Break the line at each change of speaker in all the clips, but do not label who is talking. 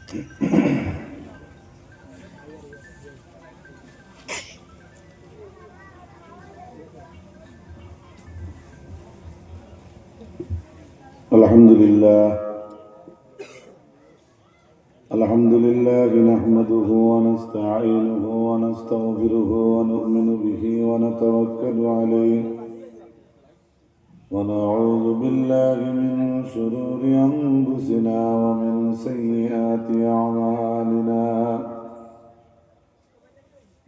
الحمد لله نحمده ونستعينه ونستغفره ونؤمن به ونتوكل عليه ونعوذ بالله من شرور أنفسنا ومن سيئات أعمالنا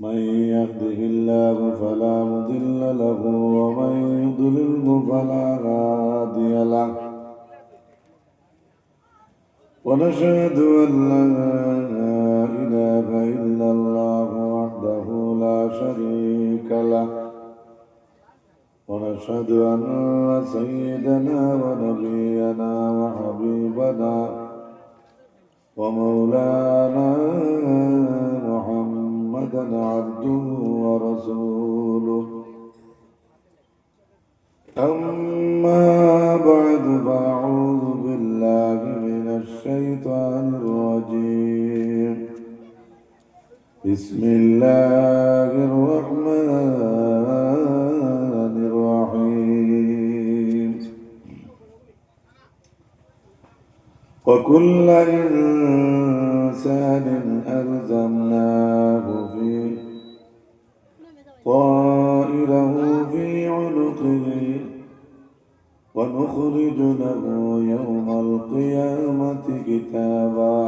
من يهده الله فلا مضل له ومن يضلله فلا هادي له ونشهد أن لا إله إلا الله وحده لا شريك له ونشهد أن سيدنا ونبينا وحبيبنا ومولانا محمدا عبده ورسوله أما بعد فأعوذ بالله من الشيطان الرجيم بسم الله الرحمن الرحيم وكل إنسان ألزمناه في طائره في عنقه ونخرج له يوم القيامة كتابا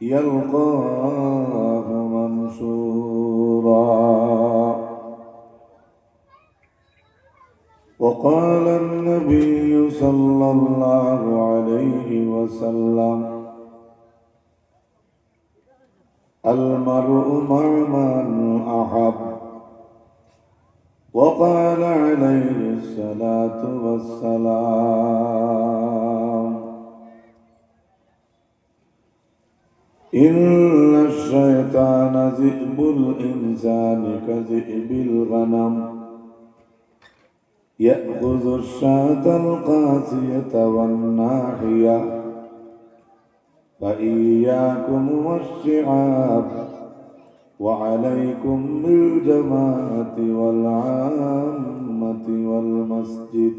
يلقاه منشورا وقال النبي صلى الله عليه وسلم المرء مع من أحب وقال عليه الصلاة والسلام إن الشيطان ذئب الإنسان كذئب الغنم يأخذ الشاة القاسية والناحية فإياكم والشعاب وعليكم بالجماعة والعامة والمسجد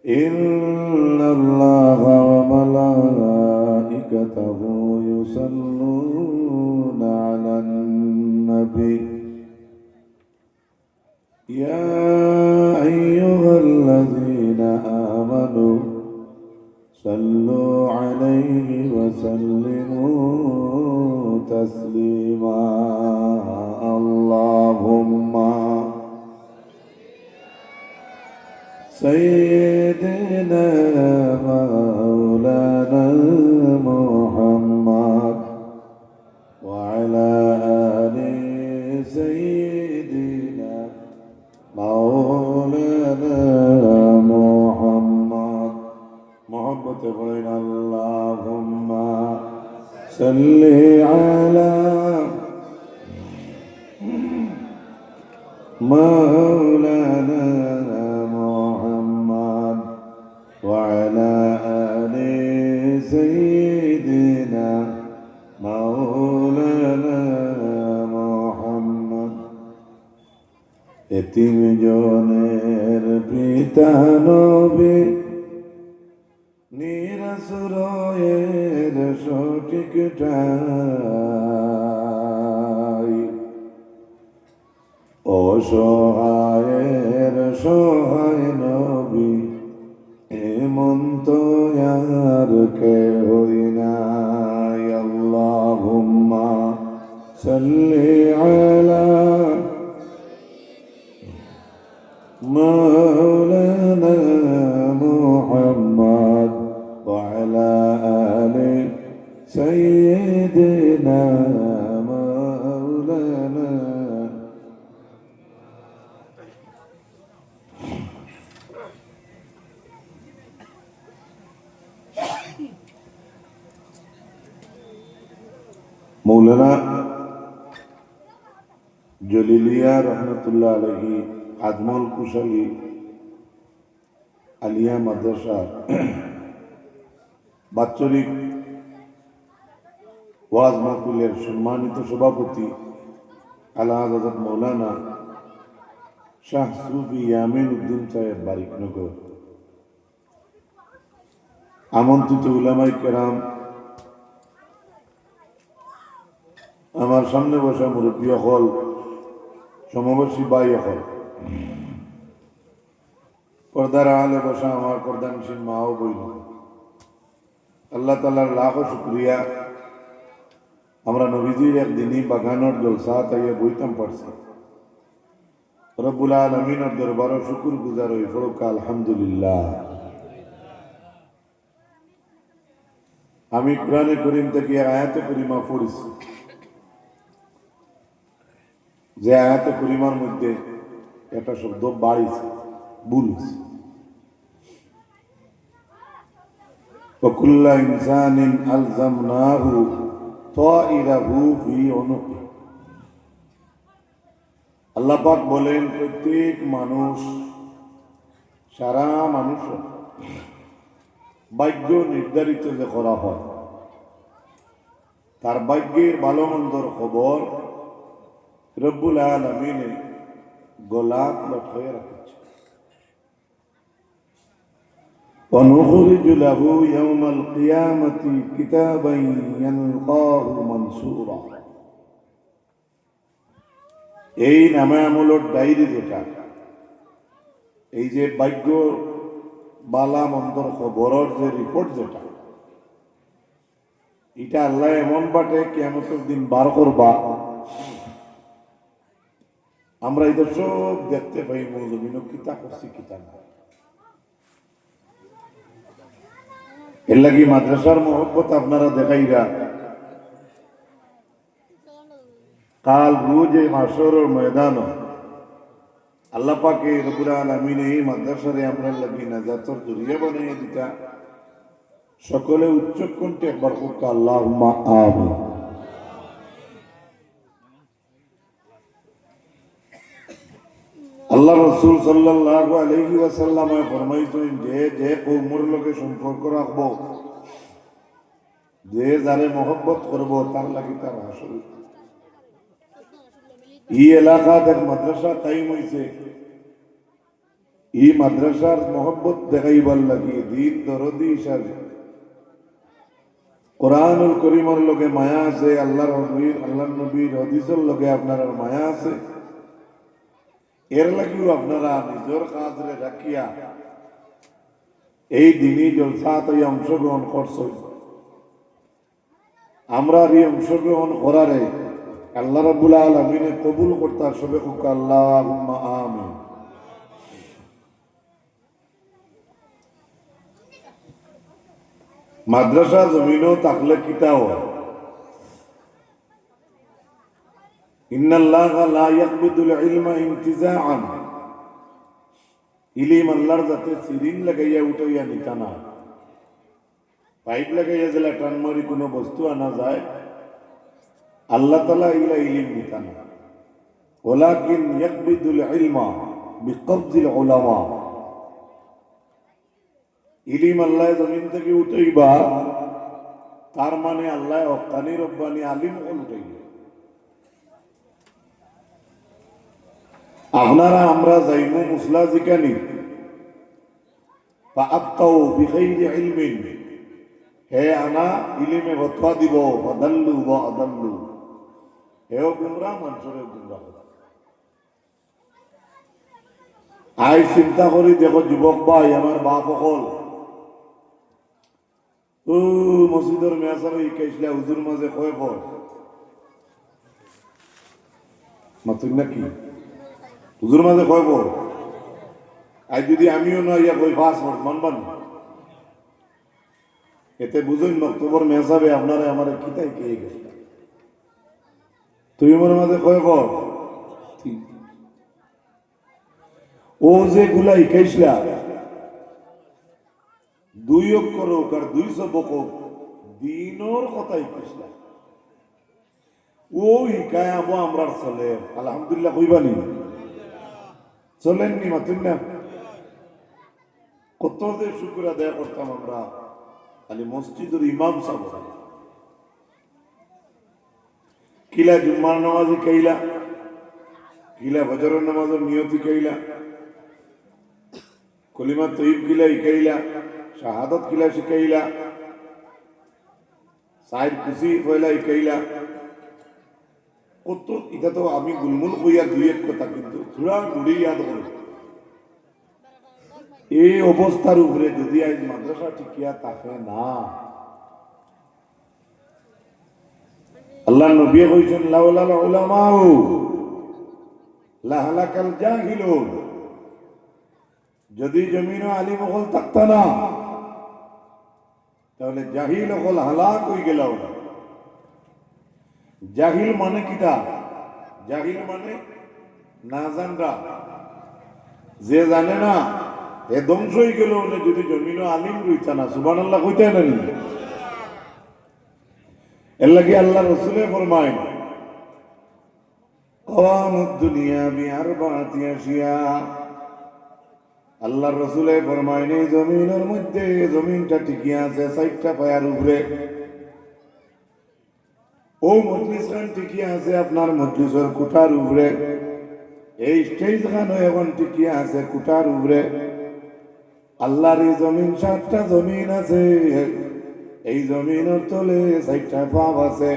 إن الله وملائكته يصلون على النبي يا أيها الذين آمنوا صلوا عليه وسلموا تسليما اللهم سيدنا مولانا محمد وعلى آل سيدنا مولانا محمد محبة فرين اللهم صل على مولانا محمد وعلى آل سيدنا مولانا محمد এতিম জনের পিতা নবী নিরাশ্রয়ের সঠিক ঠাই অসহায়ের সহায় নবী এমন তো আর কেহই নাই আল্লাহুম্মা সাল্লি আলা مولانا محمد وعلى آل سيدنا مولانا مولانا জলিলিয়া রহমতুল্লাহ আলহী আজমল কুশালী আলিয়া মাদ্রাসা বাৎসরিক ওয়াজ মাহফিলের সম্মানিত সভাপতি আলা হযরত মৌলানা শাহ সুফি ইয়ামিন উদ্দিন সাহেব বারিকনগর, আমন্ত্রিত উলামায়ে কেরাম, আমার সামনে বসা মুরব্বী হল, সমবয়সী ভাই হল, পর্দার আড়ালে বসা আমার পর্দানশীল মা ও বইল, আল্লাহ তাআলার লাখ শুকরিয়া আমরা নবীজির একদিনই বাগানোর জলসা তাইয়া বইতাম পারছি। রব্বুল আলামিনের দরবারে শুকর গুজার হই ফরক আলহামদুলিল্লাহ। আমি কোরআনে করিম থেকে আয়াতে করিমা পড়েছি, যে আয়াতে করিমার মধ্যে একটা শব্দ বাড়িছে, ভুল হয়েছে। وكل إنسان ألزمناه طائره في عنقه। আল্লাহ পাক বলেন প্রত্যেক মানুষ, সারা মানুষ ভাগ্য নির্ধারিত যে করা হয়, তার ভাগ্যের ভালো মন্দর খবর রব্বুল আলামিনে গোলাপ লটকাইয়া রাখছে। ونخرج له يوم القيامة كتابا يلقاه منشورا। এই নামে আমলের ডায়েরি, যেটা এই যে ভাগ্য বালা মন্দর খবরের যে রিপোর্ট, যেটা এটা আল্লাহ এমন বাটে কিয়ামতের দিন বার করবা, আমরা এটা সব দেখতে পাই মৌজমিন কিতা করছি কিতা না। এর লাগি মাদ্রাসার মহব্বত আপনারা দেখাইরা কাল রোজে মাশরের ময়দান আল্লাহ পাকে রব্বুল আলামিন এই মাদ্রাসারে আমরা লাগি নাজাতের জরিয়া বানিয়ে দিতা। সকলে উচ্চ কণ্ঠে একবার হোক আল্লাহুম্মা আমিন। আল্লাহ রাসূল সাল্লাল্লাহু আলাইহি ওয়াসাল্লাম ফরমাইছেন, যে যে কওমের লগে সম্পর্ক রাখব, যে যারে মহব্বত করব, তার লাগি তার হাসর। এই এলাকার মাদ্রাসা কায়েম হইছে, এই মাদ্রাসার মহব্বত দেখাইবার লাগি দিন দরদি হিসাবে কোরআনুল করিমের লগে মায়া আছে, আল্লাহর নবীর হাদিসের লগে আপনার মায়া আছে। এর লাগিও আপনারা নিজের কাজরে রাখিয়া এই দিনই জলসাতে অংশগ্রহণ করছেন। আমরা এই অংশগ্রহণ করারে আল্লাহ রাব্বুল আলামিন কবুল করতার সবে হোক আল্লাহুম্মা আমিন। মাদ্রাসা জমিনও থাকলে কিতাও ইন্নাল্লাহা লা ইয়াকবিদুল ইলমা ইনতিজাআন। ইলম আল্লাহর যাতে সিরিন লাগাইয়া উঠাইয়া নিতা না, পাইপ লাগাইয়া যেলা টান মারি কোনো বস্তু আনা যায়, আল্লাহ তাআলা ইলা ইলম নিতা না। ওয়ালাকিন ইয়াকবিদুল ইলমা বিকবজিল উলামা। ইলম আল্লাহ জমিন থেকে উঠাইবা, তার মানে আল্লাহ হক্কানি রব্বানি আলিম উঠাইবা। আপনারা আমরা যাইমু মুসলা জিকানি ফাআবতাউ বিগাইরি ইলমিন, হে আনা ইলমে ফতোয়া দিব, ফাদাল্লু ওয়া আদাল্লু, হেও গুমরাহ মানুষের গুমরাহ। আই চিন্তা করি দেখো যুবক ভাই, আমার বাপ হল ও মসজিদের মেয়াসার ইকাইছলা হুজুর মাঝে কয় পর মাতুন নাকি হুজুর মাঝে কয় পর, আজ যদি আমিও না ইয়া কই পাস মানবান, এতে বুঝুন অক্টোবর মেয়াসাবে আপনারা আমার কিতাই কে গেছে, তুমি মনে মাঝে কয় পর ও যে গুলা ইকাইছলা 2 অক্ষর হোক আর 200 বক দিনর কথা ইকাইছলা। ও হিকায় আবো আমরা চলে আলহামদুলিল্লাহ কইবানি চলেননি মাতুন না কত যে শুক্র আদায় করতাম আমরা খালি মসজিদের ইমাম সাহেব কিলা জুম্মার নামাজি কইলা কিলা ফজরের নামাজের নিয়তি কইলা কলিমা তৈব কিলা ইকাইলা শাহাদত কিলা শিকাইলা সাইড খুশি কইলা ইকাইলা কত এটা তো আমি গুলমুল কইয়া দুই এক কথা কিন্তু পুরা গুড়ি ইয়াদ করি এই অবস্থার উপরে যদি আজ মাদ্রাসা টিকিয়া থাকে না আল্লাহ নবী কইছেন লাউলাল উলামাউ লাহালাকাল জাহিলুন যদি জমিন আলিম হল থাকতা না তাহলে জাহিল হল হালাক হয়ে গেল জাহিল মানে কিটা জাহিল মানে না জানরা যে জানে না এ ধ্বংস হয়ে গেল যদি জমিন আলিম রইতা না সুবহানাল্লাহ কইতে না এর লাগি আল্লাহ রসুলে ফরমায় কাওয়ামুদ দুনিয়া বিআরবাতি আশিয়া আল্লাহর রসুলে ফরমায় এই জমিনের মধ্যে জমিনটা টিকিয়ে আছে চারটা পায়ার উপরে ও মজলিস খান টিকিয়ে আছে আপনার মজলিসের কুঠার উপরে এই স্টেজ খানও এখন টিকিয়ে আছে কুঠার উপরে আল্লাহর এই জমিন 7টা জমিন আছে এই জমিনের তলে 4টা পাপ আছে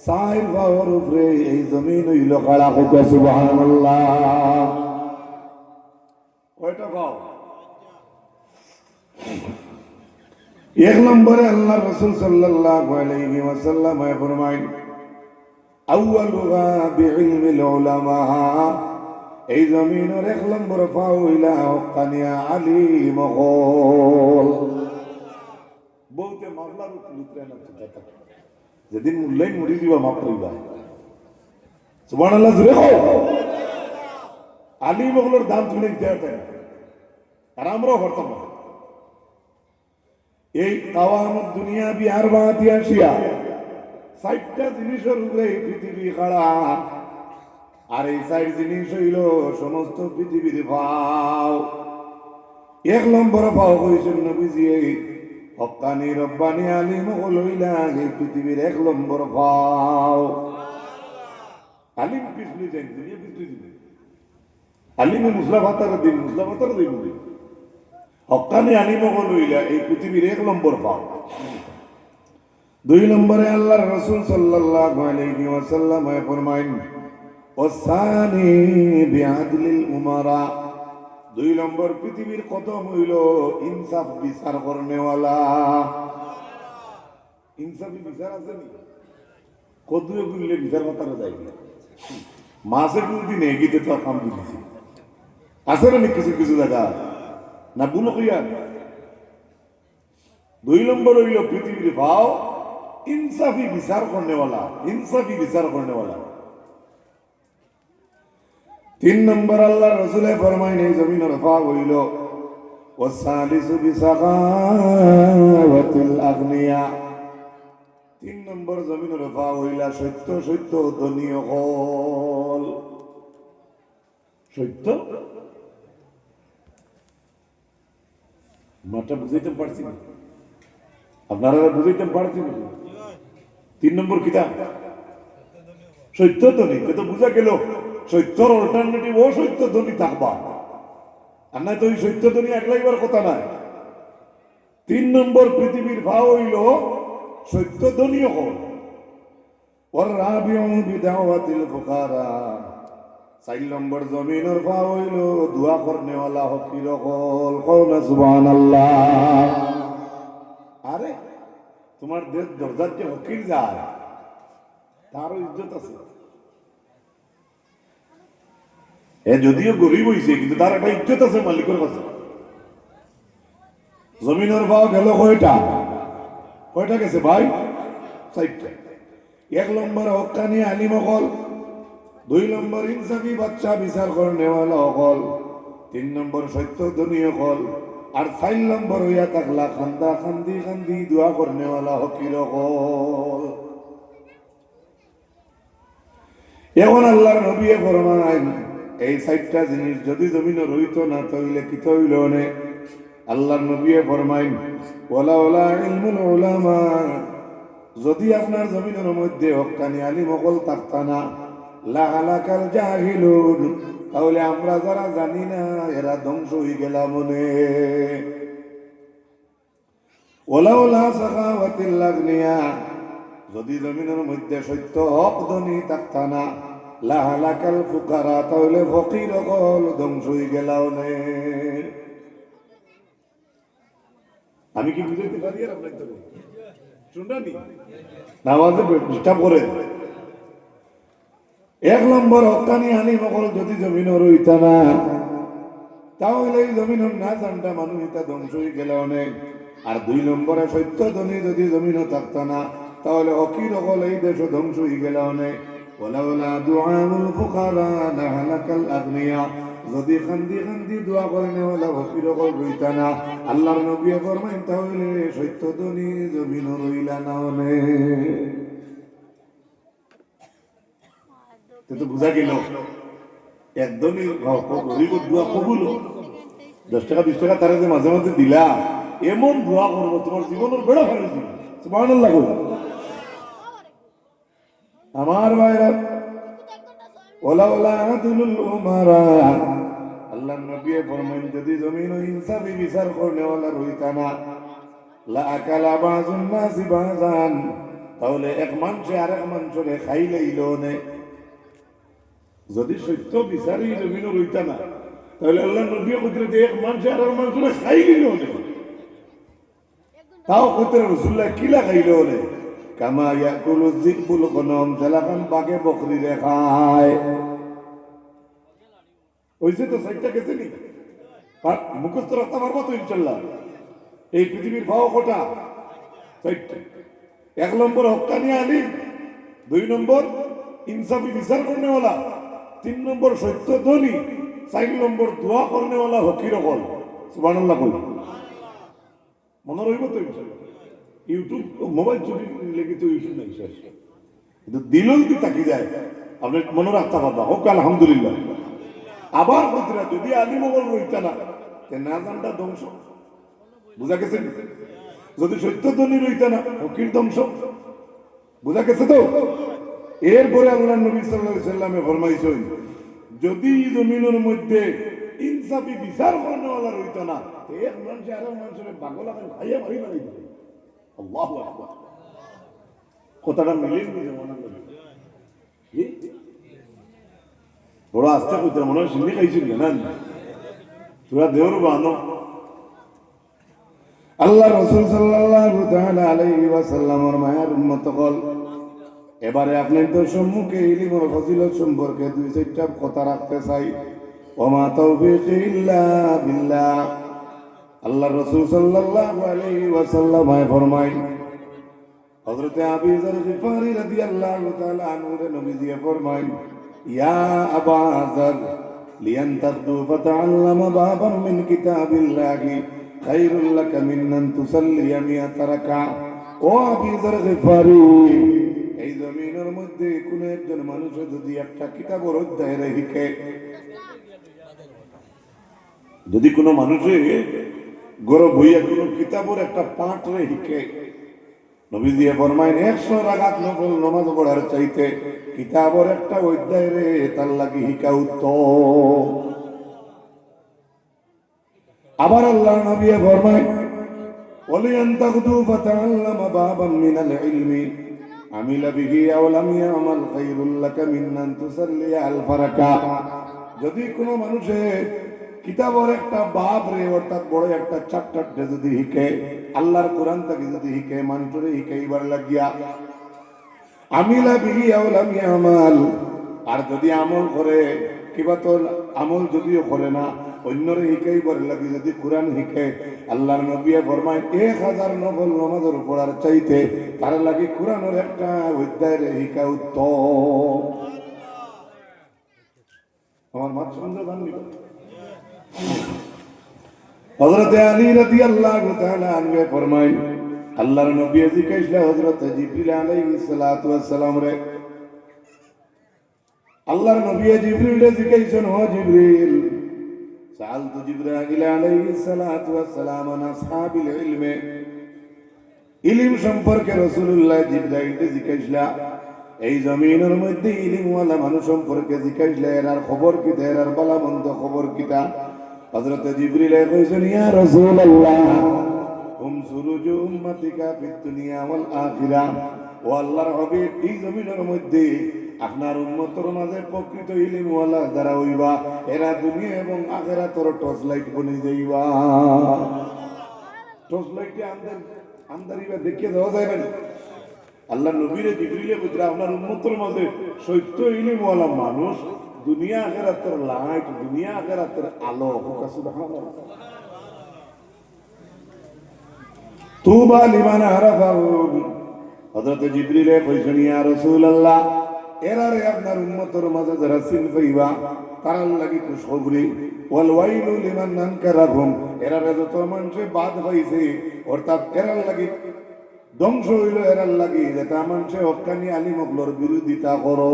4 পাওয়ার উপরে এই জমিন হইল কালা কইয়া সুবহানাল্লাহ কয়টা পাও এক নম্বরে আল্লাহ রাসূল সাল্লাল্লাহু আলাইহি ওয়াসাল্লাম ফরমায় আউয়ালুহা বিইলমিল উলামা এই জমিনের এক নম্বর পাও হইলা হক্কানিয়া আলিম হল বলতে মামলার উত্তরে না চিন্তা যেদিন মূল্যায় মরি দিবা মাপ পাইবা সুবহানাল্লাহ জুড়ে কও আলিম হলের দাম তুমি দিতে আর আমরাও করতাম এই কাওয়ামুদ দুনিয়া বিআরবাতি আশিয়া 4টা জিনিসের উপরে পৃথিবী খাড়া আর এই 4 জিনিস হইল সমস্ত পৃথিবীর পাও এক নম্বর পাও কইছেন নবীজি হক্কানি রব্বানি আলিম হইলা এই পৃথিবীর এক নম্বর পাও আলিম পিছলি যাই দুনিয়া পিছলি দিবে আলিম মুসলাফাতার দিন হক্কানি আলিম হইলা এই পৃথিবীর এক নম্বর পাও 2 নম্বরে আল্লাহর রাসূল সাল্লাল্লাহু আলাইহি ওয়াসাল্লাম ফরমায়েন ওয়াসানি বিআদলিল উমারা 2 নম্বর পৃথিবীর কদম হইল ইনসাফ বিচার করনেওয়ালা ইনসাফি বিচার আছে নি কদুয়ে গুললে বিচার কথাটা যায় মাসে দিন এগিতে তো কাম দিছি আছে না কিছু কিছু জায়গা না ভুল কইয়া 2 নম্বর হইল পৃথিবীর ভাও ইনসাফি বিচার করনেওয়ালা 3 নম্বর আল্লাহ রাসূলে ফরমায় এই জমিনের ভাও হইল ওয়াসালিসু বিসাগাওয়াতিল আগনিয়া 3 নম্বর জমিনের ভাও হইলা সত্য ধনী হল সত্য মাটা বুঝাইতে পারছি না আপনারা বুঝাইতে পারছি না 3 নম্বর কিতা সত্য ধনী তো বুঝা গেল সত্যর অল্টারনেটিভ ও সত্য ধনী থাকবা আর না তো ওই সত্য ধনী একলাইবার কথা নাই 3 নম্বর পৃথিবীর ভাও হইল সত্য ধনী হল ওর রাবিউ বিদাওয়াতিল ফুকারা 4 নম্বর জমিনের ভাও হইল দোয়া করনেওয়ালা ফকির হল কওনা সুবহানাল্লাহ আরে তোমার দেশ দরজার যে ফকির যায় তারও ইজ্জত আছে এ যদিও গরিব হইছে কিন্তু তার একটা ইজ্জত আছে মালিকের কাছে জমিনের ভাও গেল কয়টা গেছে ভাই 4টা 1 নম্বর হক্কানি আলিম হল 2 নম্বর ইনসাফি বাচ্চা বিচার করনেওয়ালা হল 3 নম্বর সত্য ধনী হল আর 4 নম্বর হইয়া থাকলা খান্দি দোয়া করনেওয়ালা ফকির হল এখন আল্লাহর নবী ফরমায় এই চারটা জিনিস যদি জমিনে রইত না তাহলে কি হইল নে? আল্লাহর নবী ফরমায় ওয়ালা ওয়ালা ইলমুল উলামা, যদি আপনার জমিনের মধ্যে হক্কানি আলিম অকল থাকতা না, লা হালাকাল জাহিলুন, তাহলে আমরা যারা জানি না এরা ধ্বংস হয়ে গেলাম মনে। ওয়ালা ওয়ালা সাখাওয়াতিল আগনিয়া, যদি জমিনের মধ্যে সত্য হক ধনী থাকতা না, লা হালাকাল ফুকারা, তাহলে ফকির অকল ধ্বংস হয়ে গেলাম নে। আমি কি বুঝাইতে পারি আর আপনার তো শুনরানি নামাজে ডিস্টার্ব করে। এক নম্বর হক্কানি আলিম অকল যদি জমিনের রইতা না, তাহলে এই জমিনের না জানটা মানুষ এটা ধ্বংস হয়ে গেল অনেক। আর দুই নম্বরে সত্য ধনী যদি জমিনও থাকতা না, তাহলে অকির অকল এই দেশ ধ্বংস হয়ে গেল অনেক। ওয়ালাউলা দুআউল ফুকারা লাহালাকাল আগনিয়া, যদি খান্দি খান্দি দোয়া করেন ওলা ফকির অকল রইতা না, আল্লাহর নবী ফরমাইন তাহলে সত্য ধনী জমিন রইলা না অনেক। তো বুঝা গেল একদমই গরিবের দোয়া কবুল। 10 টাকা 20 টাকা তারা যে মাঝে মাঝে দিলা, এমন দোয়া করবো তোমার জীবনের বেড়া ফেলে দিবে। সুবহানাল্লাহ। আমার ভাইরা, ওলা ওলা আদুলুল উমারা, আল্লাহর নবী ফরমান যদি জমিন ইনসাফি বিচার করনে ওয়ালা রইতা না, লা আকালা বাযুন নাসি বাযান, তাহলে এক মানুষে আরেক মানুষরে খাইলেইলো নে। যদি সত্য বিচারি জমিন রইতা না, তাহলে আল্লাহর নবী কইতে যে এক মানুষে আরেক মানুষরে খাইলেইলো নে। তাও কইতে রাসূলুল্লাহ কিলা খাইলো নে? কামা ইয়াকুলু যিবুল গনম, জালাকান বাগে বকরি রে খায়। ওইছে তো সাইটটা গেছে নি, মুখস্থ রাখতে পারবো তো ইনশাল্লাহ। এই পৃথিবীর ভাও কোটা সাইটটা। 1 নম্বর হক্কানি আলিম, 2 নম্বর ইনসাফি বিচার করনেওয়ালা, 3 নম্বর সত্য ধনী, 4 নম্বর দোয়া করনেওয়ালা হকির অকল। সুবহানাল্লাহ কই মনে রইব তো ইনশাল্লাহ। ইউটিউব মোবাইল চুরি লেগে তো ইউটিউব নাই শেষ, কিন্তু দিলল দি তাকি যায় আপনি মনে রাখতে পারবা। হোক আলহামদুলিল্লাহ। আবার কইতরা যদি আলিম অকল রইতা না, তে না জানটা ধ্বংস। বুঝা গেছে? যদি সত্য ধনী রইতা না, ফকির ধ্বংস। বুঝা গেছে তো? এরপরে আল্লাহ নবী সাল্লাল্লাহু আলাইহি সাল্লামে ফরমাইছেন, যদি জমিনের মধ্যে ইনসাফি বিচার করনেওয়ালা রইতা না, এক মানুষ আরেক মানুষের পাগল আকার খাইয়া মারি মারি দিবে। আল্লাহু আকবার। কথাটা মিলেন নি জমানা করে বড় আস্তে কইতে মনে হয় সিন্ধি খাইছিল না তোরা দেওর বানো। আল্লাহ রাসূল সাল্লাল্লাহু তাআলা আলাইহি ওয়াসাল্লামের মায়ের উম্মত কল। এবারে আপনাদের সম্মুখে ইলমের ফজিলত সম্পর্কে 2-4টা কথা রাখতে চাই। ওমা তাওফীকি ইল্লা বিল্লাহ। আল্লাহ রাসূল সাল্লাল্লাহু আলাইহি ওয়াসাল্লাম ফরমায়, হযরত আবু যর গিফারি রাদিয়াল্লাহু তাআলা আনহু নবীজি ফরমায়, ইয়া আবা যর লিয়ানতাদু ফাতাআল্লামা বাবাম মিন কিতাবিল্লাহি খায়রুল লাকা মিন আন তুসাল্লিয়া মিআতা রাকা। ও আবু যর গিফারি, এই জমিনের মধ্যে কোন একজন মানুষ যদি একটা কিতাবের অধ্যায় শিখে, যদি কোনো মানুষে গরব হইয়া কোনো কিতাবের একটা পাঠ রে শিখে, নবীজি ফরমাইন 100 রাকাত নফল নামাজ পড়ার চাইতে কিতাবের একটা অধ্যায় রে তার লাগি শিখা উত্তম। আবার আল্লাহ নবী ফরমায়, ওয়ালিয়ান তাগদু ফাতাআল্লামা বাবাম মিনাল ইলমি আমিলা বিহি আও লাম ইয়ামাল খায়রুল লাকা মিন আন তুসাল্লিয়া আল ফারাকা। যদি কোনো মানুষে কিতাবের একটা বাব রে অর্থাৎ বড় একটা চ্যাপ্টার যদি শিখে, আল্লাহর কোরআন থেকে যদি শিখে, মানুষরে শিখাইবার লাগিয়া আমিলা বিহি আও লাম ইয়ামাল, আর যদি আমল করে, কিবা তো আমল যদিও করে না, অন্যরে শিখাইবার লাগি যদি কোরআন শিখে, আল্লাহর নবী ফরমায় 1000 নফল নামাজের পড়ার চাইতে তার লাগি কোরআনের একটা অধ্যায় রে শিখা উত্তম। আমার মাত সুন্দর গান নিব। হযরত আলী রাদিয়াল্লাহু তাআলা আনহু ফরমায়, আল্লাহর নবী জিজ্ঞাসা হযরত জিবরিল আলাইহিস সালাতু ওয়াস সালাম রে, আল্লাহর নবী জিবরিল জিজ্ঞাসা ও জিবরিল সাআলতু জিবরাইল আলাইহিস সালাতু ওয়াস সালাম আন আসহাবিল ইলমে ইলম সম্পর্কে রাসূলুল্লাহ জিবরাইল জিজ্ঞাসা এই জমিনের মধ্যে ইলমওয়ালা মানুষ সম্পর্কে জিজ্ঞাসা এর খবর কি এর বালা মন্দ খবর কিতা হযরত জিবরিল কইছেন ইয়া রাসূলুল্লাহ হুম সুরুজু উম্মতিকা ফিদ দুনিয়া ওয়াল আখিরা ও আল্লাহর হাবিব এই জমিনের মধ্যে আপনার উম্মতের মাঝে প্রকৃত ইলমওয়ালা যারা হইবা এরা দুনিয়া এবং আখিরাতের টর্চ লাইট বনি যাইবা টর্চ লাইটে আমদারিবা দেখিয়ে দেওয়া যায় না আল্লাহ নবীরে জিবরিলে বুঝরা আপনার উম্মতের মাঝে সত্য ইলমওয়ালা মানুষ দুনিয়া আখিরাতের লাইট দুনিয়া আখিরাতের আলো সুবহানাল্লাহ তুবা লিমান আরাফাহু হযরত জিবরিলে কইছেন ইয়া রাসূলুল্লাহ এরারে আপনার উম্মতের মাঝে যারা চিন পাইবা তার লাগি খুশখবরি ওয়াল ওয়াইলু লিমান আনকারাহুম এরারে যত মানুষে বাদ পাইছে অর্থাৎ এরার লাগি ধ্বংস হইল এরার লাগি যেটা মানুষে হক্কানি আলিম হকলর বিরোধিতা করো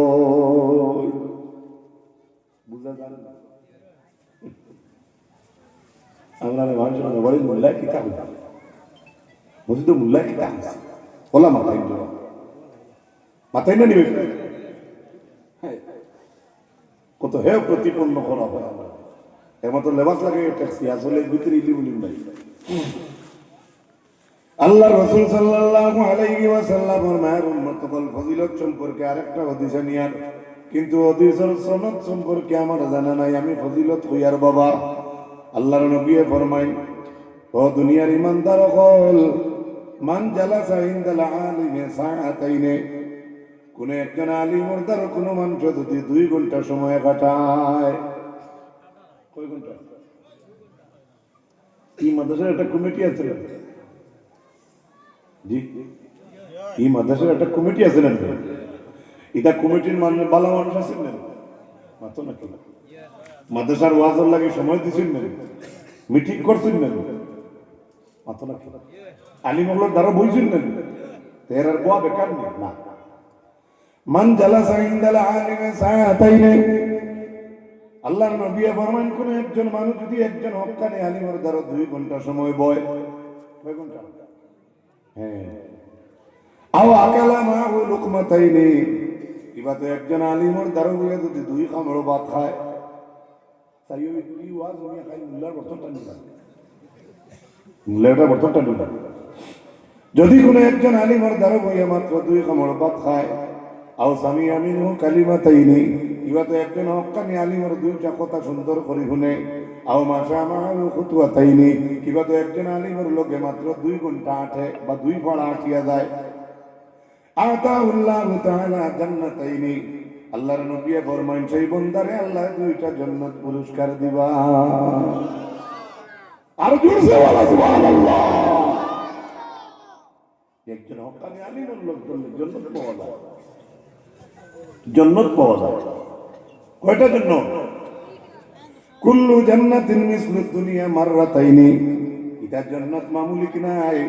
বুঝা যায় না আমরা মানুষের বলি মোল্লা কিতাব বুঝতো মোল্লা কিতাব ওলা মাথায় না নিবে কত হে প্রতিপন্ন করা হয় এমতো লেবাস লাগে ট্যাক্সি আসলে ভিতরে ইলি বলি নাই আল্লাহ রাসূল সাল্লাল্লাহু আলাইহি ওয়াসাল্লামের মায়ের উম্মতকল ফজিলত সম্পর্কে আরেকটা হাদিসে নিয়ার কিন্তু হাদিসের সনদ সম্পর্কে আমার জানা নাই আমি ফজিলত কইয়ার বাবা আল্লাহর নবী ফরমায় ও দুনিয়ার ইমানদার হল মান জালাসা ইনদাল আলিমে সাআতাইনে কোন একজন আলিমের দ্বারা কোনো মানুষ যদি 2 ঘন্টা সময় কাটায় কয় ঘন্টা এই মাদ্রাসার একটা কমিটি আছে জি এই মাদ্রাসার একটা কমিটি আছে না এটা কমিটির মানে ভালো মানুষ আছে না মাত্র না কেন মাদ্রাসার ওয়াজের লাগে সময় দিছেন না মিটিং করছেন না মাত্র না কেন আলিমগুলোর দ্বারা বইছেন না তেরার গোয়া বেকার না মান জালাসা ইনদাল আলিমে সাআতাইনে আল্লাহর নবী ফরমান কোন একজন মানুষ যদি একজন হক্কানি আলিমের দ্বারা 2 ঘন্টা সময় বয় কয় ঘন্টা হ্যাঁ আও আকালা মাহু লুকমাতাইনি কিবা তো একজন আলিমের দ্বারা বইয়া যদি 2 কামড় ভাত খায় তাই ওই কি ওয়াজ নিয়ে খাই মুল্লার বর্তনটা নিবা মুল্লাটা বর্তনটা নিবা যদি কোন একজন আলিমের দ্বারা বইয়া মাত্র 2 কামড় ভাত খায় আও সামিআ মিনহু কালিমাতাইনি কিবা তো একজন হক্কানি আলিমের 2টা কথা সুন্দর করে শুনে আও মাশা মাহু খুতওয়াতাইনি কিবা তো একজন আলিমের লগে মাত্র 2 ঘন্টা আটে বা 2 পাড়া আটিয়া যায় আতাউল্লাহু তাআলা জান্নাতাইনি আল্লাহর নবী ফরমান সেই বান্দারে আল্লাহ 2টা জান্নাত পুরস্কার দিবা আর জোরসে বলা সুবহানাল্লাহ একজন হক্কানি আলিমের লোক বললে জান্নাত পাওয়া যায় কয়টা জন্য কুল্লু জান্নাতিন মিসলু দুনিয়া মাররাতাইনি এটা জান্নাত মামুলি কি নাই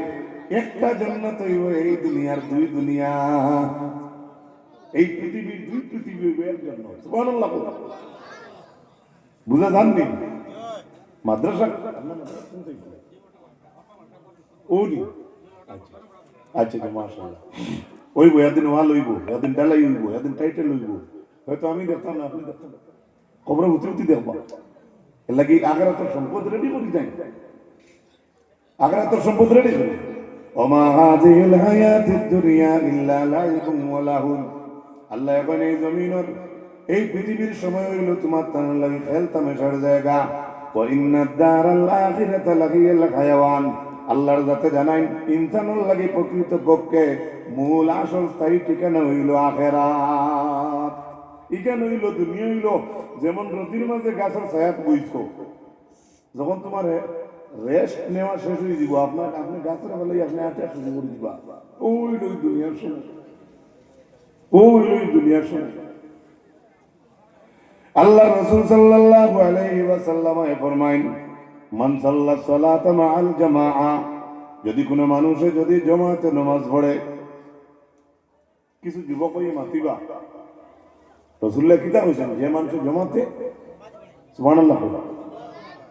একটা জান্নাত হইব এই দুনিয়ার 2 দুনিয়া এই পৃথিবীর 2 পৃথিবী হইব এক জান্নাত সুবহানাল্লাহ বুঝা জাননি মাদ্রাসা ওলি আচ্ছা মাশাআল্লাহ ওই বই এদিন ওয়াল হইব এদিন ডালাই হইব এদিন টাইটেল হইব হয়তো আমি দেখতাম না আপনি দেখতাম খবর উত্তরটি দেখবা এর লাগি আখিরাতের সম্পদ রেডি করি যাই আখিরাতের সম্পদ রেডি করি ওমা হাযিহিল হায়াতিদ দুনিয়া ইল্লা লাইবুন ওয়া লাহুন আল্লাহ এখন এই জমিনের এই পৃথিবীর সময় হইল তোমার তার লাগি খেল তামাশার জায়গা ওয়া ইন্নাদ দারাল আখিরাতা লাহিয়াল হায়াওয়ান আল্লাহর যাতে জানাই ইনসানের লাগি প্রকৃত পক্ষে মূল আসল স্থায়ী ঠিকানা হইল আখিরাত এখানে হইল দুনিয়া হইল যেমন রতির মাঝে গাছের ছায়াত বইছো যখন তোমার রেস্ট নেওয়া শেষ হয়ে দিব আপনার আপনি গাছের বেলায় আপনি আটে শুরু করে দিবা ওই দুনিয়ার সময় ওই দুনিয়ার সময় আল্লাহ রাসূল সাল্লাল্লাহু আলাইহি ওয়াসাল্লাম ফরমায়েন মান সাল্লাত সালাতা মাআল জামাআ যদি কোনো মানুষে যদি জামাতে নামাজ পড়ে কিছু যুবক হয়ে মাতিবা রাসূলুল্লাহ কিতা কইছেন, যে মানুষ জমাতে সুবহানাল্লাহ,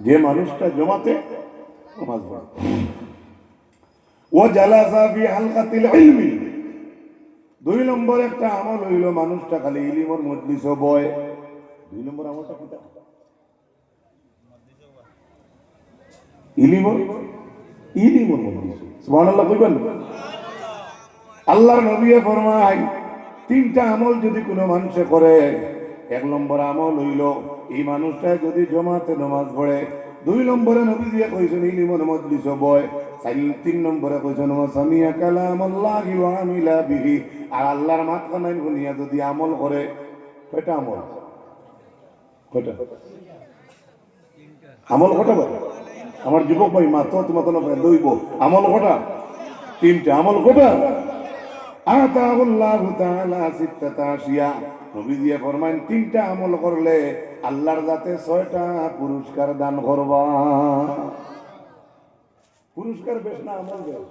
যে মানুষটা জমাতে নামাজ পড়ে, ও জালাসা ফি হালকাতিল ইলমি, 2 নম্বর একটা আমল হইল মানুষটা খালি ইলমের মজলিসে বয়। 2 নম্বর আমলটা কিতা? ইলমের মজলিস। সুবহানাল্লাহ কইবেন। আল্লাহর নবী ফরমায় 3টা আমল যদি কোনো মানুষ করে, 1 নম্বর আমল হইল এই মানুষটা যদি জমাতে নামাজ পড়ে, 2 নম্বরে নবী দিয়ে কইছেন ইলমের মজলিসে বয়, 3 নম্বরে কইছেন ওয়া সামিয়া কালামাল্লাহি ওয়া আমিলা বিহি, আর আল্লাহর মাতকানাই গুনিয়া যদি আমল করে। কয়টা আমল? কয়টা আমল? কয়টা বলে আমার যুবক ভাই? মা তো তোমার তো দইব আমল কটা? 3টা আমল। কটা? আতাহুল্লাহু তাআলা সিত্তাতা আশিয়া, নবী দিয়ে ফরমায়েন 3টা আমল করলে আল্লাহর যাতে 6টা পুরস্কার দান করবা। পুরস্কার বেশ না আমল বেশ?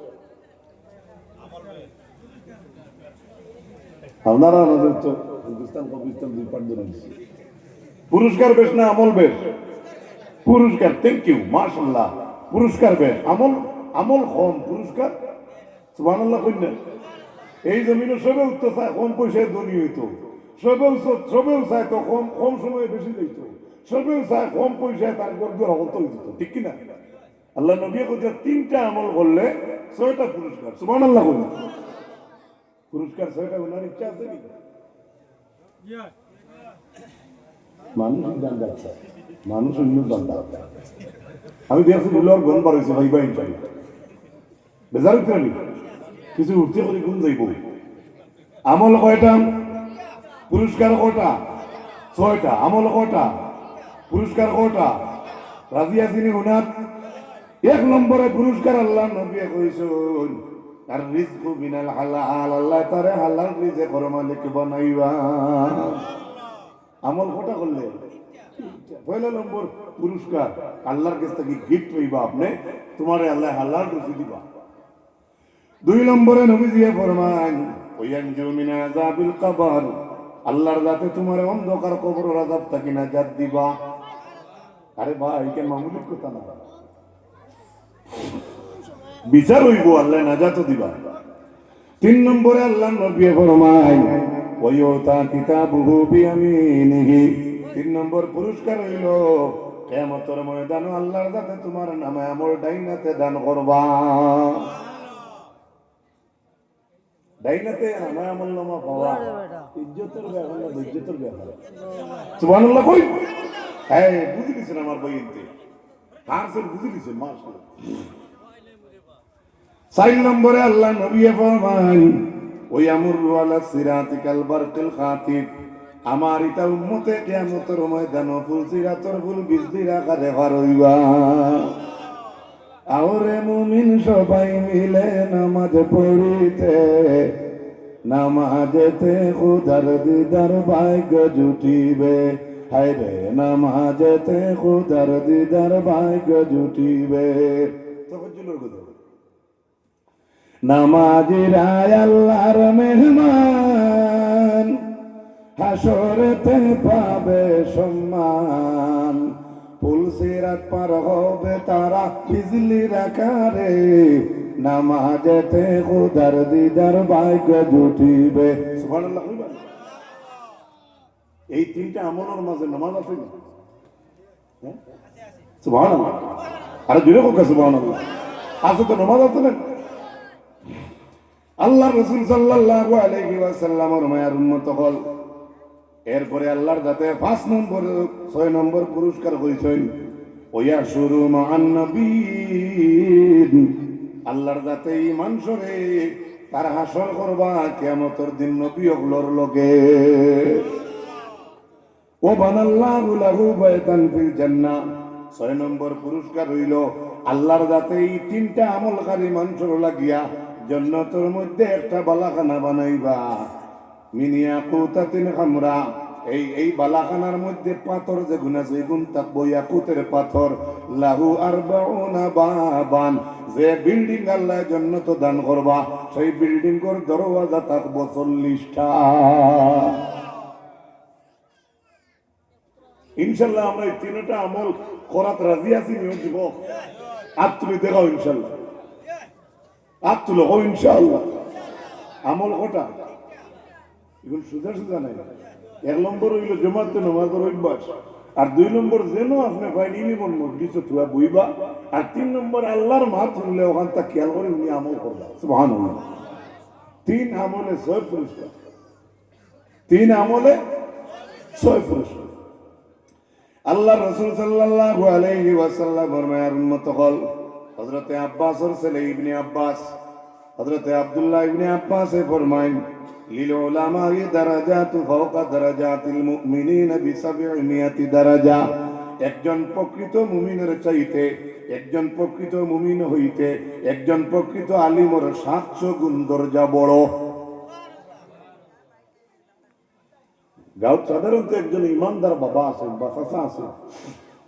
আপনারা তো হিন্দুস্তান পাকিস্তান 2 পার্ট ধরে দিচ্ছি। পুরস্কার বেশ না আমল বেশ? পুরস্কার। থ্যাংক ইউ, মাশাআল্লাহ। পুরস্কার বেশ, আমল কম, পুরস্কার। সুবহানাল্লাহ কইনা। এই জমিনে সবে উঠতে চায় কম পয়সায় ধনী হইতো, সবেও চায় তো কম সময়ে বেশি দিত, সবেও চায় কম পয়সায় তার গর্বের হত হইত, ঠিক কিনা? আল্লাহ নবী কইছে 3টা আমল করলে 6টা পুরস্কার। সুবহানাল্লাহ কইনা। পুরস্কার 6টা ওনার ইচ্ছা আছে কি? মানুষ দান যাচ্ছে, মানুষ অন্য দান যাচ্ছে। আমি দেখছি বুলার গন বার হয়েছে ভাই ভাই চাই বেজার উঠতে কিছু উঠতে করে গুণ যাইব। আমল কয়টা? পুরস্কার কয়টা? 6টা। আমল কয়টা? পুরস্কার কয়টা? রাজি আছিনি ওনার? 1 নম্বরে পুরস্কার আল্লাহ নবী কইছেন আর রিজকু মিনাল হালাল, আল্লাহ তারে হালাল রিজেক মালিক বানাইবা। আমল কয়টা করলে? 1 নম্বর পুরস্কার আল্লাহর কাছ থেকে গিফট পাইবা, আপনি তোমারে আল্লাহ হালাল রুজি দিবা। 2 নম্বরে নবী দিয়ে ফরমান ওয়ানজু মিন আযাবিল কবর, আল্লাহর যাতে তোমার অন্ধকার কবরের আযাব থেকে নাজাত দিবা। আরে ভাই এটা মামুলি কথা না, বিচার হইব, আল্লাহ নাজাত দিবা। 3 নম্বরে আল্লাহ নবী ফরমান ওয়ায়ুতা কিতাবুহু বিয়ামিনিহি, 3 নম্বর পুরস্কার হইল কিয়ামতের ময়দানে আল্লাহর যাতে তোমার নামে আমল ডাইনাতে দান করবা। ডাইনাতে নামে আমল নামা পাওয়া ইজ্জতের ব্যাপার না, ইজ্জতের ব্যাপার। সুবহানাল্লাহ কই? হ্যাঁ বুঝি গেছেন আমার বইতে, আর সব বুঝি গেছেন মাশাআল্লাহ। 4 নম্বরে আল্লাহ নবী ফরমান ওই আমরু আলা সিরাতিকাল বারকিল খাতিব, আমার ইতা উম্মতে কিয়ামতের ময়দান ফুল সিরাতর ফুল বিজলির আকারে পার হইবা। আওরে মুমিন সবাই মিলে নামাজ পড়িতে, নামাজেতে খুদার দিদার ভাগ্য জুটিবে। হায় রে নামাজেতে খুদার দিদার ভাগ্য জুটিবে। নামাজিরা আল্লাহর মেহমান, হাসরেতে পাবে সম্মান। পুলসিরাত পার হবে তারা বিজলির আকারে, নামাজেতে খুদার দিদার ভাগ্য জুটিবে। সুবহানাল্লাহ। এই 3টা আমলের মাঝে নামাজ আছে না? সুবহানাল্লাহ। আরে জোরে কোকা সুবহানাল্লাহ। আছে তো, নামাজ আছে না? আল্লাহ রাসূল সাল্লাল্লাহু আলাইহি ওয়াসাল্লামের মায়ের উম্মত হল। এরপরে আল্লাহর যাতে 5 নম্বর 6 নম্বর পুরস্কার হইছেন ওয়া শুরু মান নবীন, আল্লাহর যাতে ঈমান সরে তার হাসর করবা কিয়ামতের দিন নবী হলর লগে। ও বানাল্লাহু লাহু বাইতান ফিল জান্নাহ, 6 নম্বর পুরস্কার হইল আল্লাহর যাতে এই 3টা আমলকারী মানুষের লাগিয়া জান্নাতের মধ্যে একটা বালাখানা বানাইবা। মিনিয়া কুতাতিন হামরা, এই বালাখানার মধ্যে পাথর যে গুণ আছে গুণ থাকবো ইয়াকুতের পাথর। লাহু আরবাউনা বাবান, যে বিল্ডিং আল্লাহ জান্নাত দান করবা সেই বিল্ডিং এর দরওয়াজা থাকবো 40টা। ইনশাল্লাহ আমরা এই তিনটা আমল করাত রাজি আছি নিয়ম দিব আর তুমি দেখাও ইনশাল্লাহ আর তুলো হো ইনশাল্লাহ আমল কটা এগুলো সোজা সোজা নাই 1 নম্বর হইল জমাতে নামাজের অভ্যাস আর 2 নম্বর যেন আপনি ভাই নিমন মসজিদে তুয়া বইবা আর 3 নম্বর আল্লাহর মাত শুনলে ওখান তা খেয়াল করে উনি আমল করবা সুবহানাল্লাহ 3 আমলে 6 পুরস্কার 3 আমলে 6 পুরস্কার আল্লাহ রাসূল সাল্লাল্লাহু আলাইহি ওয়াসাল্লাম ফরমায় উম্মত হল হযরত আব্বাসের ছেলে ইবনে আব্বাস হযরত আব্দুল্লাহ ইবনে আব্বাস ফরমায় লিল উলামা'i দারাজাতু ফাওকা দারাজাতিল মুমিনিনা বি700 দারাজা একজন প্রকৃত মুমিনের চাইতে একজন প্রকৃত মুমিন হইতে একজন প্রকৃত আলিমের 700 গুণ দরজা বড় গাঁও সাধারণত একজন ইমানদার বাবা আছেন বা চাচা আছেন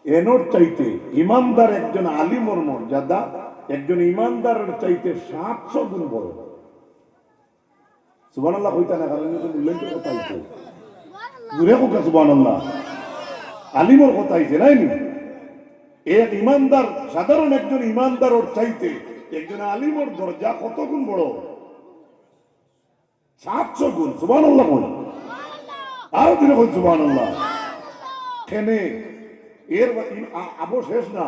এনোর চাইতে ইমানদার একজন আলিমর মর্যাদা একজন ইমানদারের চাইতে 700 গুণ বড় সুবহানাল্লাহ কইতা না কারণ তো উল্লেখের কথা হইছে জুরে কোকা সুবহানাল্লাহ আলিমর কথা হইছে নাই নি এক ইমানদার সাধারণ একজন ইমানদারের চাইতে একজন আলিমর দরজা কত গুণ বড় 700 গুণ সুবহানাল্লাহ কই আর দিলে কই সুবহানাল্লাহ কেনে এর আবো শেষ না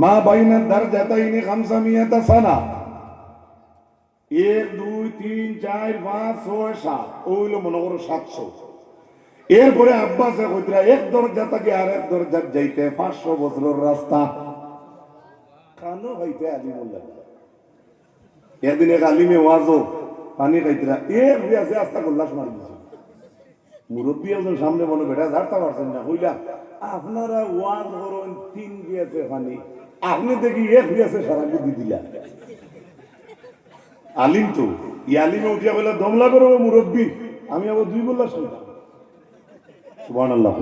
মা বাইনা দারজাতাইনি 500 সানা 1 2 3 4 5 6 7 ওইল মনে করো 700 এরপরে আব্বাসে কইতরা এক দরজা থেকে আরেক দরজা যাইতে 500 বছরের রাস্তা কানো হইতে আলিমুল্লাহ এদিন এক আলিমে ওয়াজও পানি খাইতরা এক বিয়াছে আস্তা গল্লাস মারি দিছে মুরব্বী একজন সামনে বলে বেটা ঝাড়তে পারছেন না হইলা আপনারা ওয়াজ করেন 3 গিয়েছে পানি আপনি দেখি এক গিয়েছে সারা দি দিলা আলিম তো ই আলিমে উঠিয়া বলে দমলা করো মুরব্বী আমি আবার 2 বললা শুনলাম সুবহানাল্লাহ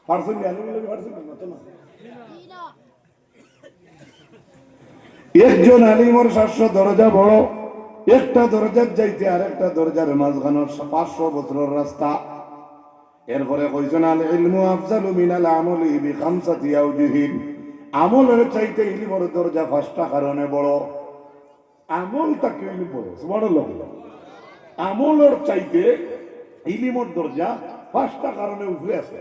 পারছেন না আলিম লাগে পারছেন না তো না একজন আলিমের 700 দরজা বড় একটা দরজার যাইতে আরেকটা দরজার মাঝখানে 500 বছরের রাস্তা এরপরে কইছেন আল ইলমু আফজালু মিনাল আমলি বিখামসাতি আওজুহিন আমলের চাইতে ইলমের দরজা 5টা কারণে বড় আমলটা কি বড় সুবহানাল্লাহ আমলের চাইতে ইলমের দরজা 5টা কারণে উপরে আছে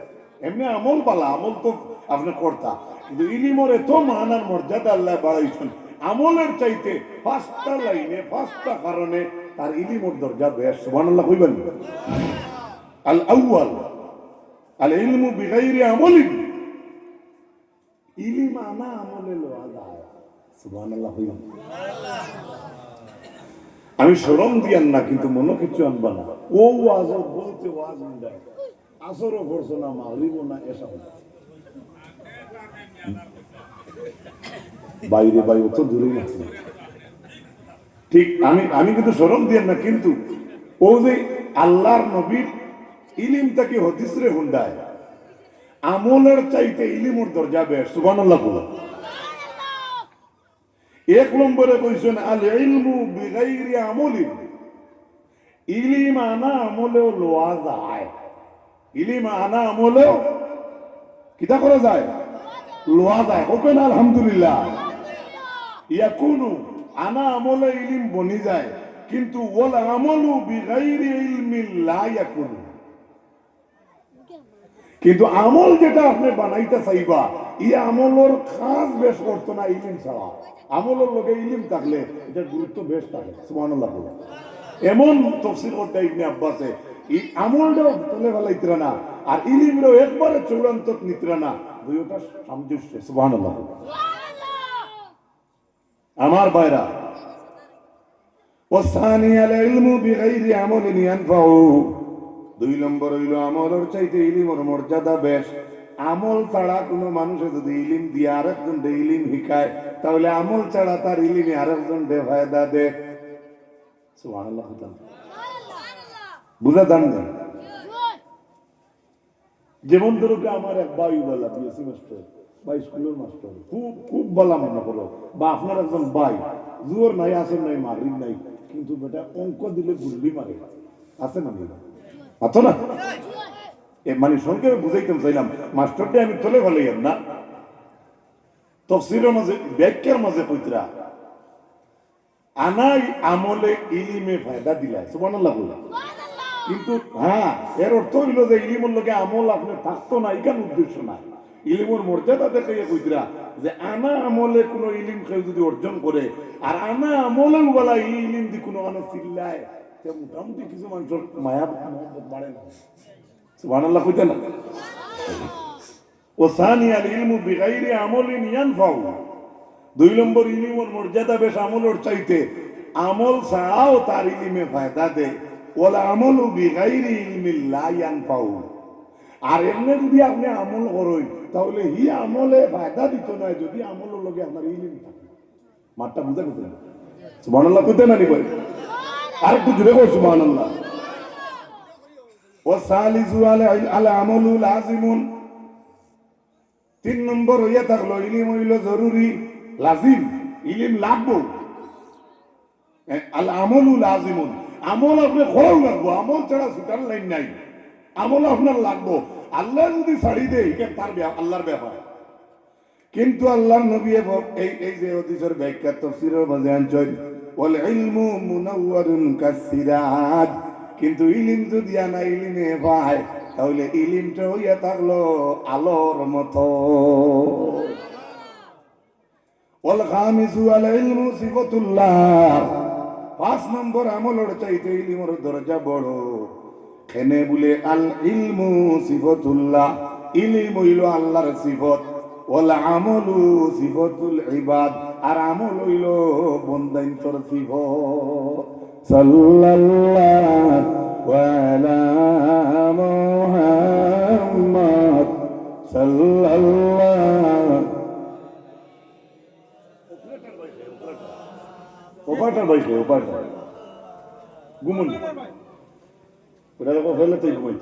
এমনি আমল বালা আমল তো আপনি করতা কিন্তু ইলমের এত মানার মর্যাদা আল্লাহ বাড়াইছেন আমলের চাইতে 5টা লাইনে 5টা কারণে তার ইলমের দরজা বেশ সুবহানাল্লাহ কইবেন আল আউয়াল আল ইলমু বিগাইরি আমলিন ইলম আনা আমলে লওয়া যায় সুবহানাল্লাহ কইবেন আমি শরম দিয়ান না কিন্তু মনে কিছু আনবা না ও ওয়াজ বলতে ওয়াজ না আসরও করছো না মাগরিবও না এসা বাইরে বাইরে তো দূরেই আছে ঠিক আমি কিন্তু শরম দিয়ান না কিন্তু ও যে আল্লাহর নবীর ইলমটাকে হদিসরে হুন্ডায় আমলের চাইতে ইলমের দরজা বেশ সুবহানাল্লাহ বলো 1 নম্বরে কইছেন আল ইলমু বিগাইরি আমলিন ইলম আনা আমলেও লওয়া যায় ইলম আনা আমলেও কিটা করা যায় লওয়া যায় ওকে না আলহামদুলিল্লাহ ইয়াকুনু আনা আমলে ইলম বনি যায় কিন্তু ওয়াল আমালু বিগাইরি ইলমি লা ইয়াকুনু কিন্তু আমল যেটা আপনি বানাইতে চাইবা এই আমলের খাস বেশ করতো না ইলম ছাড়া আমলের লগে ইলম থাকলে এটা গুরুত্ব বেশ থাকে সুবহানাল্লাহ এমন তাফসীর করতে ইবনে আব্বাসে এই আমলটাও তলে ফেলাইতরা না আর ইলমটাও একবারে চূড়ান্ত নিতরা না দুইটা সামঞ্জস্য সুবহানাল্লাহ আমার ভাইরা ওয়াসানি আল ইলমু বিগাইরি আমালিন ইয়ানফাউ 2 নম্বর হইল আমলের চাইতে ইলমের মর্যাদা বেশ আমল ছাড়া কোনো মানুষে যদি ইলম দিয়ে আরেকজন ইলম শিখায় তাহলে আমল ছাড়া তার ইলমে আরেকজন ফায়দা দে সুবহানাল্লাহ বুঝা যান না যেমন ধরো আমার এক ভাই বলা বিএসসি মাস্টার বা স্কুলের মাস্টার খুব খুব বলা মনে করো বা আপনার একজন ভাই জোর নাই আসেন নাই মারিন নাই কিন্তু বেটা অঙ্ক দিলে গুল্লি মারে আছে না আতো না মানে সংক্ষেপে বুঝাইতাম চাইলাম, মাস্টারটা আমি তোলে ভালোই না তফসিরের মাঝে ব্যাখ্যার মাঝে কইতরা আনাই আমলে ইলিমে ফায়দা দিলা সুবহানাল্লাহ বলে। কিন্তু হ্যাঁ, এর অর্থ হইল যে ইলিমের লগে আমল আপনি থাকতো না, এখান উদ্দেশ্য না। ইলিমের মর্যাদা দেখাইয়া কইতরা যে আনা আমলে কোনো ইলিম কেউ যদি অর্জন করে আর আনা আমলের বেলা এই ইলিম দি কোনো মানুষ চিল্লায়, মোটামুটি কিছু মানুষের মায়া মহব্বত বাড়ে না। সুবহানাল্লাহ কইতে না। ও সানিয়াল ইলমু বিগাইরি আমলিন ইয়ানফাউ, 2 নম্বর ইলিমের মর্যাদা বেশ আমলের চাইতে, আমল ছাড়াও তার ইলিমে ফায়দা দেয়। ওলা আমলু বিগাইরি ইলমি লা ইয়ানফাউ, আর এমনি যদি আপনি আমল করেন তাহলে হি আমলে ফায়দা দিত না যদি আমলের লগে আপনার ইলিম থাকে। মাঠটা বুঝে গেছে না? সুবহানাল্লাহ কইতে না নিব আর একটু জুড়ে কই সুবহানাল্লাহ। ও সালিসু আলা আমলু লাজিমুন, 3 নম্বর হইয়া থাকলো ইলিম হইল জরুরি লাজিম, ইলিম লাগবো। আল আমলু লাজিমুন, আমল আপনি খরচ লাগবো, আমল ছাড়া ছুটার লাইন নাই, আমল আপনার লাগবো। আল্লাহ যদি ছাড়ি দেয় তার আল্লাহর ব্যাপার। কিন্তু আল্লাহর নবী এই যে হাদিসের ব্যাখ্যা তাফসীরের মাঝে আনছেন ওয়াল ইলমু মুনাওয়ারুন কাসসিরাজ, কিন্তু ইলিম যদি আনা ইলিমে পায় তাহলে ইলিমটা হইয়া থাকলো আলোর মতো। ওয়াল খামিসু আল ইলমু সিফাতুল্লাহ, 5 নম্বর আমলের চাইতে ইলিমের দরজা বড়। এনে বলে আল ইলমু সিফাতুল্লাহ, ইলম হইল আল্লাহর সিফত। ওয়াল আমালু সিফাতুল ইবাদ, আর আমল হইল বান্দাইন্তর সিফত। সাল্লাল্লাহু আলা মুহাম্মদ সাল্লাল্লাহু। ওপাটার বাইকে ওপাটা ঘুমন ওটা দেখো ফেলে তুই ঘুমাই।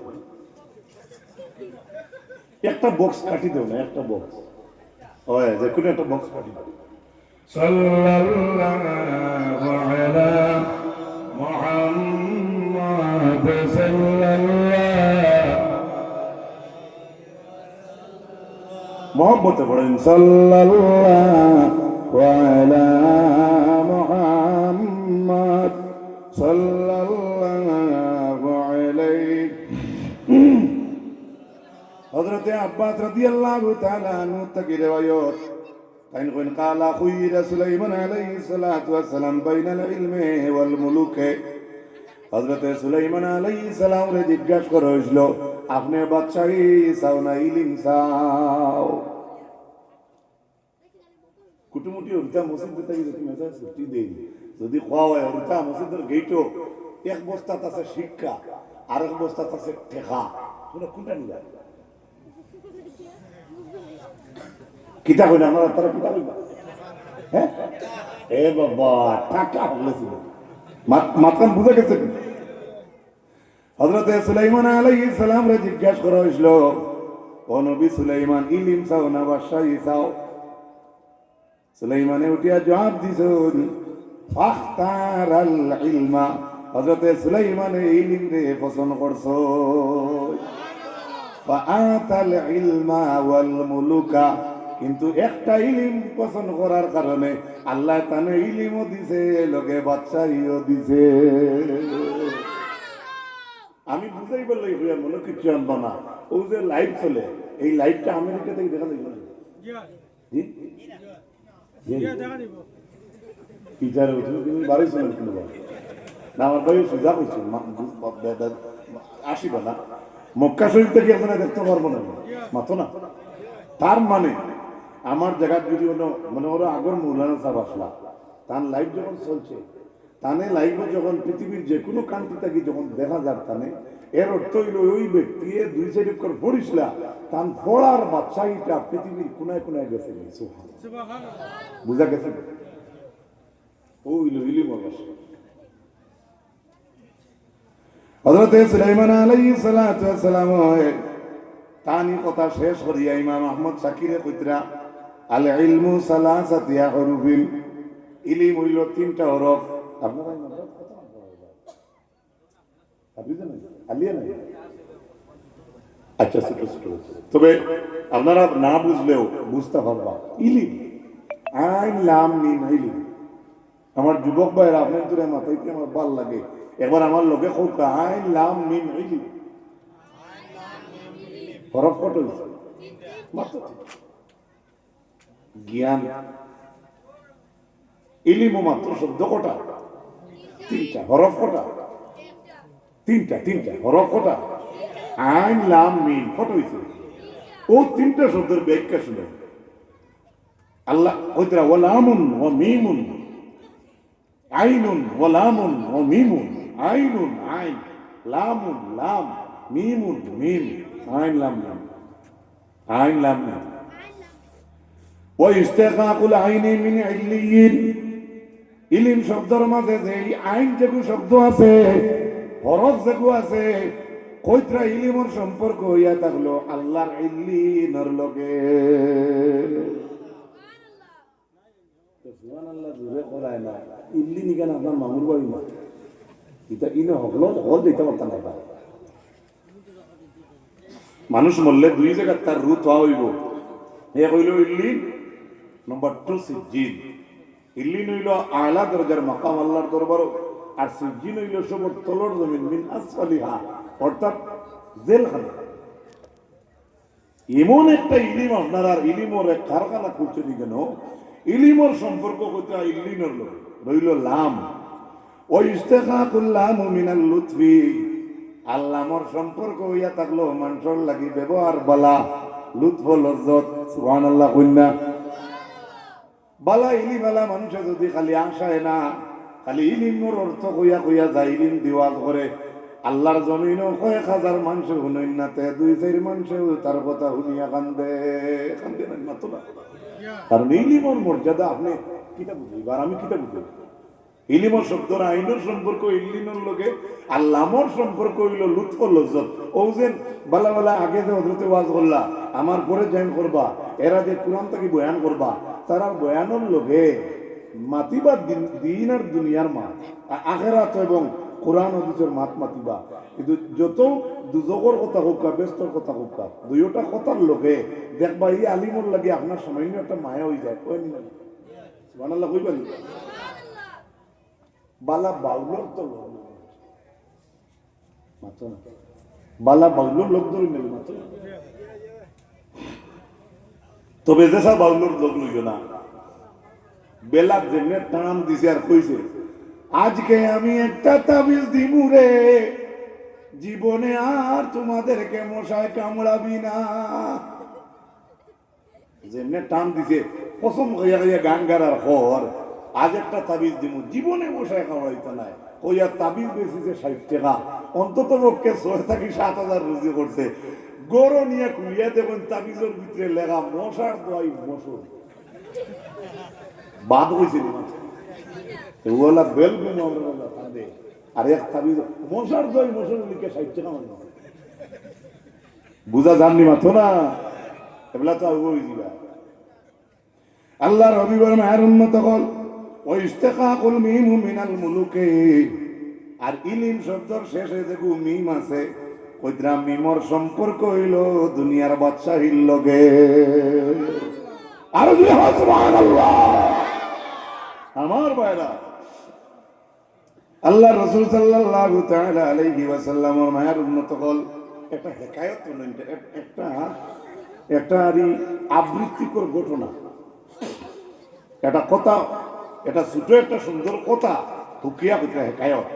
একটা বক্স কাটি দেও না, একটা বক্স হয় যে কোনো একটা বক্স কাটি দেও। সাল্লাল্লাহু আলা মুহাম্মদ সাল্লাল্লাহু, মুহাম্মদে পড়েন সাল্লাল্লাহু আলা মুহাম্মদ সাল্লাল্লাহু আলাইহি। হযরতে আব্বাস রাদিয়াল্লাহু তাআলা আনহু থেকে রিওয়ায়াত, তাইন কোন কালা খুইরা সুলাইমান আলাইহিস সালাতু ওয়াস সালাম বাইনাল ইলমি ওয়াল মুলুকে। হযরতে সুলাইমান আলাইহিস সালাম রে জিজ্ঞাসা করা হইছিল, আপনি বাদশাহী চাও না ইলম চাও? কুটুমুটি উল্টা মসজিদ থেকে যদি মেসেজ ছুটি দেই, যদি খাওয়া হয় উল্টা মসজিদের গেটও এক বস্তাত আছে শিক্ষা আর এক বস্তাত আছে ঠেকা, তোমরা কোনটা নিবা? কিতা কইনা আমরা তারা কিতা কইবা? হ্যাঁ এ বাবা টাকা বলেছিল মাতকান বুঝে গেছে। হযরতে সুলাইমান আলাইহিস সালাম রে জিজ্ঞাসা করা হইছিল, ও নবী সুলাইমান ইলম চাও না বাদশাহী চাও? সুলাইমানে উঠিয়া জবাব দিছেন ফাখতারাল ইলমা, হযরতে সুলাইমানে ইলম রে পছন্দ করছো। ফাআতাল ইলমা ওয়াল মুলুকা, কিন্তু একটা ইলম পছন্দ করার কারণে আল্লাহ তানে ইলমও দিছে লগে বাদশাহীও দিছে। আমি বুঝাই বললেই হইয়া মনে কিছু আনবো না। ও যে লাইভ চলে, এই লাইভটা আমেরিকা থেকে দেখা যাবে না? জি টিচার তুমি বাড়াইছিলেন কিন্তু না, আমার ভাই সুজা হয়েছে আসিব না, মক্কা শরীফ থেকে এখানে দেখতে পারবো না, মাতো না। তার মানে আমার জায়গা যদি মনে করো আগর মৌলানা সাহেব আসলা, তার লাইভ যখন চলছে, তানে লাইভে যখন পৃথিবীর যে কোনো কান্ট্রি থেকে যখন দেখা যাক, তানে এর অর্থ হইল ওই ব্যক্তি 2 সাইড করে পড়িসলা, তার পড়ার বাদশাহীটা পৃথিবীর কোনায় কোনায় গেছে। বুঝা গেছে? হযরতে সুলাইমান আলাইহিস সালাতু ওয়াস সালাম তানি কথা শেষ করিয়া ইমাম আহমদ শাকিরে কইতরা আল ইলমু সালাসাতি হুরুফিন, ইলম হইল 3টা হরফ। আপনারা আপনি জানেন আলিয়া নাই আচ্ছা, ছোট ছোট, তবে আপনারা না বুঝলেও বুঝতে পারবা ইলিম, আইন লাম মিম ইলিম। আমার যুবক ভাইয়েরা আপনার দূরে মাথাইতে আমার ভাল লাগে, এবার আমার লোকে হোক আইন লাম মিম ইলিম, হরফ কত হয়েছে? মাত্র জ্ঞান। ইলিমও মাত্র শব্দ কটা? তিনটা। হরফ কটা? তিনটা। তিনটা হরফ কটা? আইন লাম মিম কত হয়েছে? ও তিনটা শব্দের ব্যাখ্যা শুনে আল্লাহ ওইটা ওয়ালামুন ওয়া মিমুন, আইনুন ওয়ালামুন ওয়া মিমুন, আইনুন আইন, লামুন লাম, মিমুন মিম, আইন লাম মিম, আইন লাম মিম। ওয়া ইস্তিকাকুল আইনি মিন ইল্লিয়িন, ইলিম শব্দের মাঝে যে আইন যেগু শব্দ আছে, হরফ যেগু আছে, কইত্রা ইলিমর সম্পর্ক হইয়া থাকলো আল্লাহর ইল্লিনের লগে। সুবহানাল্লাহ জোরে করায় না, ইল্লি নিকেন আপনার মামুর বাড়ি না, এটা ইনে হকলো হল দিতে পারতাম না। মানুষ মরলে দুই জায়গায় তার রু থা হইব, এক হইল ইল্লিন, নম্বর 2 সিজ্জিন। ইল্লিন হইল আলা দরজার মাকাম আল্লাহর দরবার, আর সিজ্জিন হইল সবর তলর জমিন মিন আসফালিহা, অর্থাৎ জেলখানা। এমন একটা ইলিম আপনারা ইলিমর এক কারখানা খুলছে কেন, ইলিমর সম্পর্ক করতে ইল্লিনের লোক রইল লাম। ওই ইস্তেকাকুল লাম মিনাল লুতফি, আল্লাহর সম্পর্ক হইয়া থাকলো মানুষের লাগি ব্যবহার বালা, লুৎফ লজ্জত। সুবহানাল্লাহ কইনা বালা ইলিম আলা মানুষে যদি খালি আশায় না, খালি ইলিমর অর্থ কইয়া কইয়া যায়, ইলিম দিওয়াজ করে, আল্লাহর জমিনও কয়েক হাজার মানুষ শুনেন না, তে 2-4 মানুষ তার কথা শুনিয়া কান্দে কান্দে না মাত্র না। কারণ ইলিমর মর্যাদা আপনি কিতা বুঝিব, আর আমি কিতা বুঝি। ইলিমর শব্দর আইনের সম্পর্ক ইল্লিনের লগে, আল্লাহর সম্পর্ক হইল লুৎফ লজ্জত। ও যে বালা বালা আগে যে হযরতে ওয়াজ করলা, আমার পরে জয়েন করবা, এরা যে কোরআন থেকে বয়ান করবা, তারা বয়ানের লগে মাতিবা দিন আর দুনিয়ার মা, আখিরাত এবং কোরআন হাদিসের মাত মাতিবা। কিন্তু যত দুজকর কথা হোক, ব্যস্তর কথা হোক, দুইটা কথার লগে দেখবা এই আলিমর লাগে আপনার সামান্য একটা মায়া হয়ে যায়। ওই সুবহানাল্লাহ কইবেন বালা বাউলর তো মাত্র না, বালা বাউলর লোক ধরে নেই মাত্র। তবে যেসা বাউলর লোক লইও না, বেলা যেমনে টান দিছে আর কইছে আজকে আমি একটা তাবিজ দিমু রে, জীবনে আর তোমাদেরকে মশায় কামড়াবি না। যেমনে টান দিছে কসম খাইয়া খাইয়া গান গাড়ার পর আজ একটা তাবিজ দিমু, জীবনে মশায় কামড়াইতে নাই। কইয়া তাবিজ বেশিছে 60 টাকা, অন্তত পক্ষে 6 থেকে 7,000 রুজি করছে। গরু নিয়ে খুলিয়া দেখুন তাবিজের ভিতরে লেখা মশার দোয়াই মশুর বাদ হয়েছিল। ওলা বেল গুমা কাঁদে, আর এক তাবিজ মশার দই মশুর লিখে 60 টাকা মানে বুঝা জাননি মাত্র না, এগুলা তো ওই দিবা। আল্লাহর রবিবার মায়ের উন্নত হল ওই ইস্তেকাকুল মিম মিনাল মুলুকে, আর ইলিম শব্দর শেষে যে মিম আছে, কইরা মিমর সম্পর্ক হইল দুনিয়ার বাদশাহীর লগে। আর সুবহানাল্লাহ আমার ভাইরা, আল্লাহ রাসূল সাল্লাল্লাহু তাআলা আলাইহি ওয়াসাল্লামের মায়ের উন্নত হল একটা হিকায়াত, একটা আবৃত্তিকর ঘটনা, একটা কথা, এটা ছোট একটা সুন্দর কথা হুকিয়া হইতে হিকায়াত।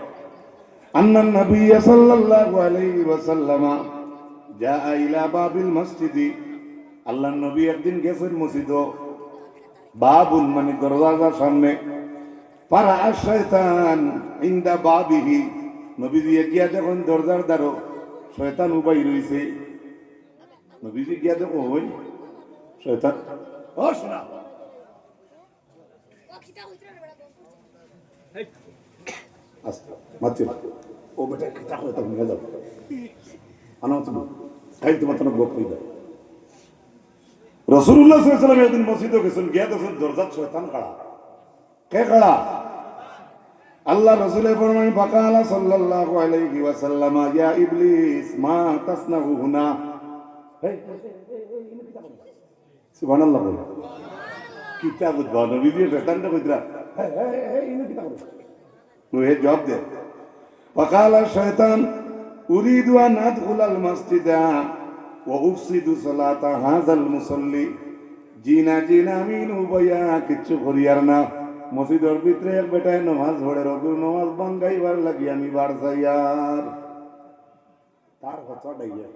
আন্নান নবী সাল্লাল্লাহু আলাইহি ওয়াসাল্লাম জাআ ইলা বাবিল মসজিদ, আল্লাহর নবী একদিন গেছেন মসজিদ, বাবুল মানে দরজার সামনে, পারা শয়তান ইনদা বাবিহি, নবীজি গিয়া যখন দরজার দ্বারো শয়তান উবাই রইছে, নবীজি গিয়া দেখো ওই শয়তান ও শোনা আস্তে মাতি ও বেটা কিতা কইতা নিয়ে যাও আনা তুমি কাই তোমার তো গপ কই দাও। রাসূলুল্লাহ সাল্লাল্লাহু আলাইহি ওয়াসাল্লাম একদিন মসজিদে গেছেন, গিয়া দেখেন দরজার শয়তান খাড়া। কে খাড়া? আল্লাহ রাসূলের ফরমান ফাকালা সাল্লাল্লাহু আলাইহি ওয়াসাল্লাম ইয়া ইবলিস মা তাসনাহু হুনা, সুবহানাল্লাহ বলে কিতাব বুঝবা নবীজি শয়তানটা কইতরা ইনো কিতাব নুহে জবাব দে وقال الشيطان أريد أن أدخل المسجد وأفسد صلاة هذا المصلي জিনা জিনা আমিনু বইয়া কিচ্ছু করিয়ার না মসজিদের ভিতরে এক বেটায় নামাজ পড়ে রগুর নামাজ বাঙ্গাইবার লাগি আমি বার যাইয়ার তার কথা ডাইয়া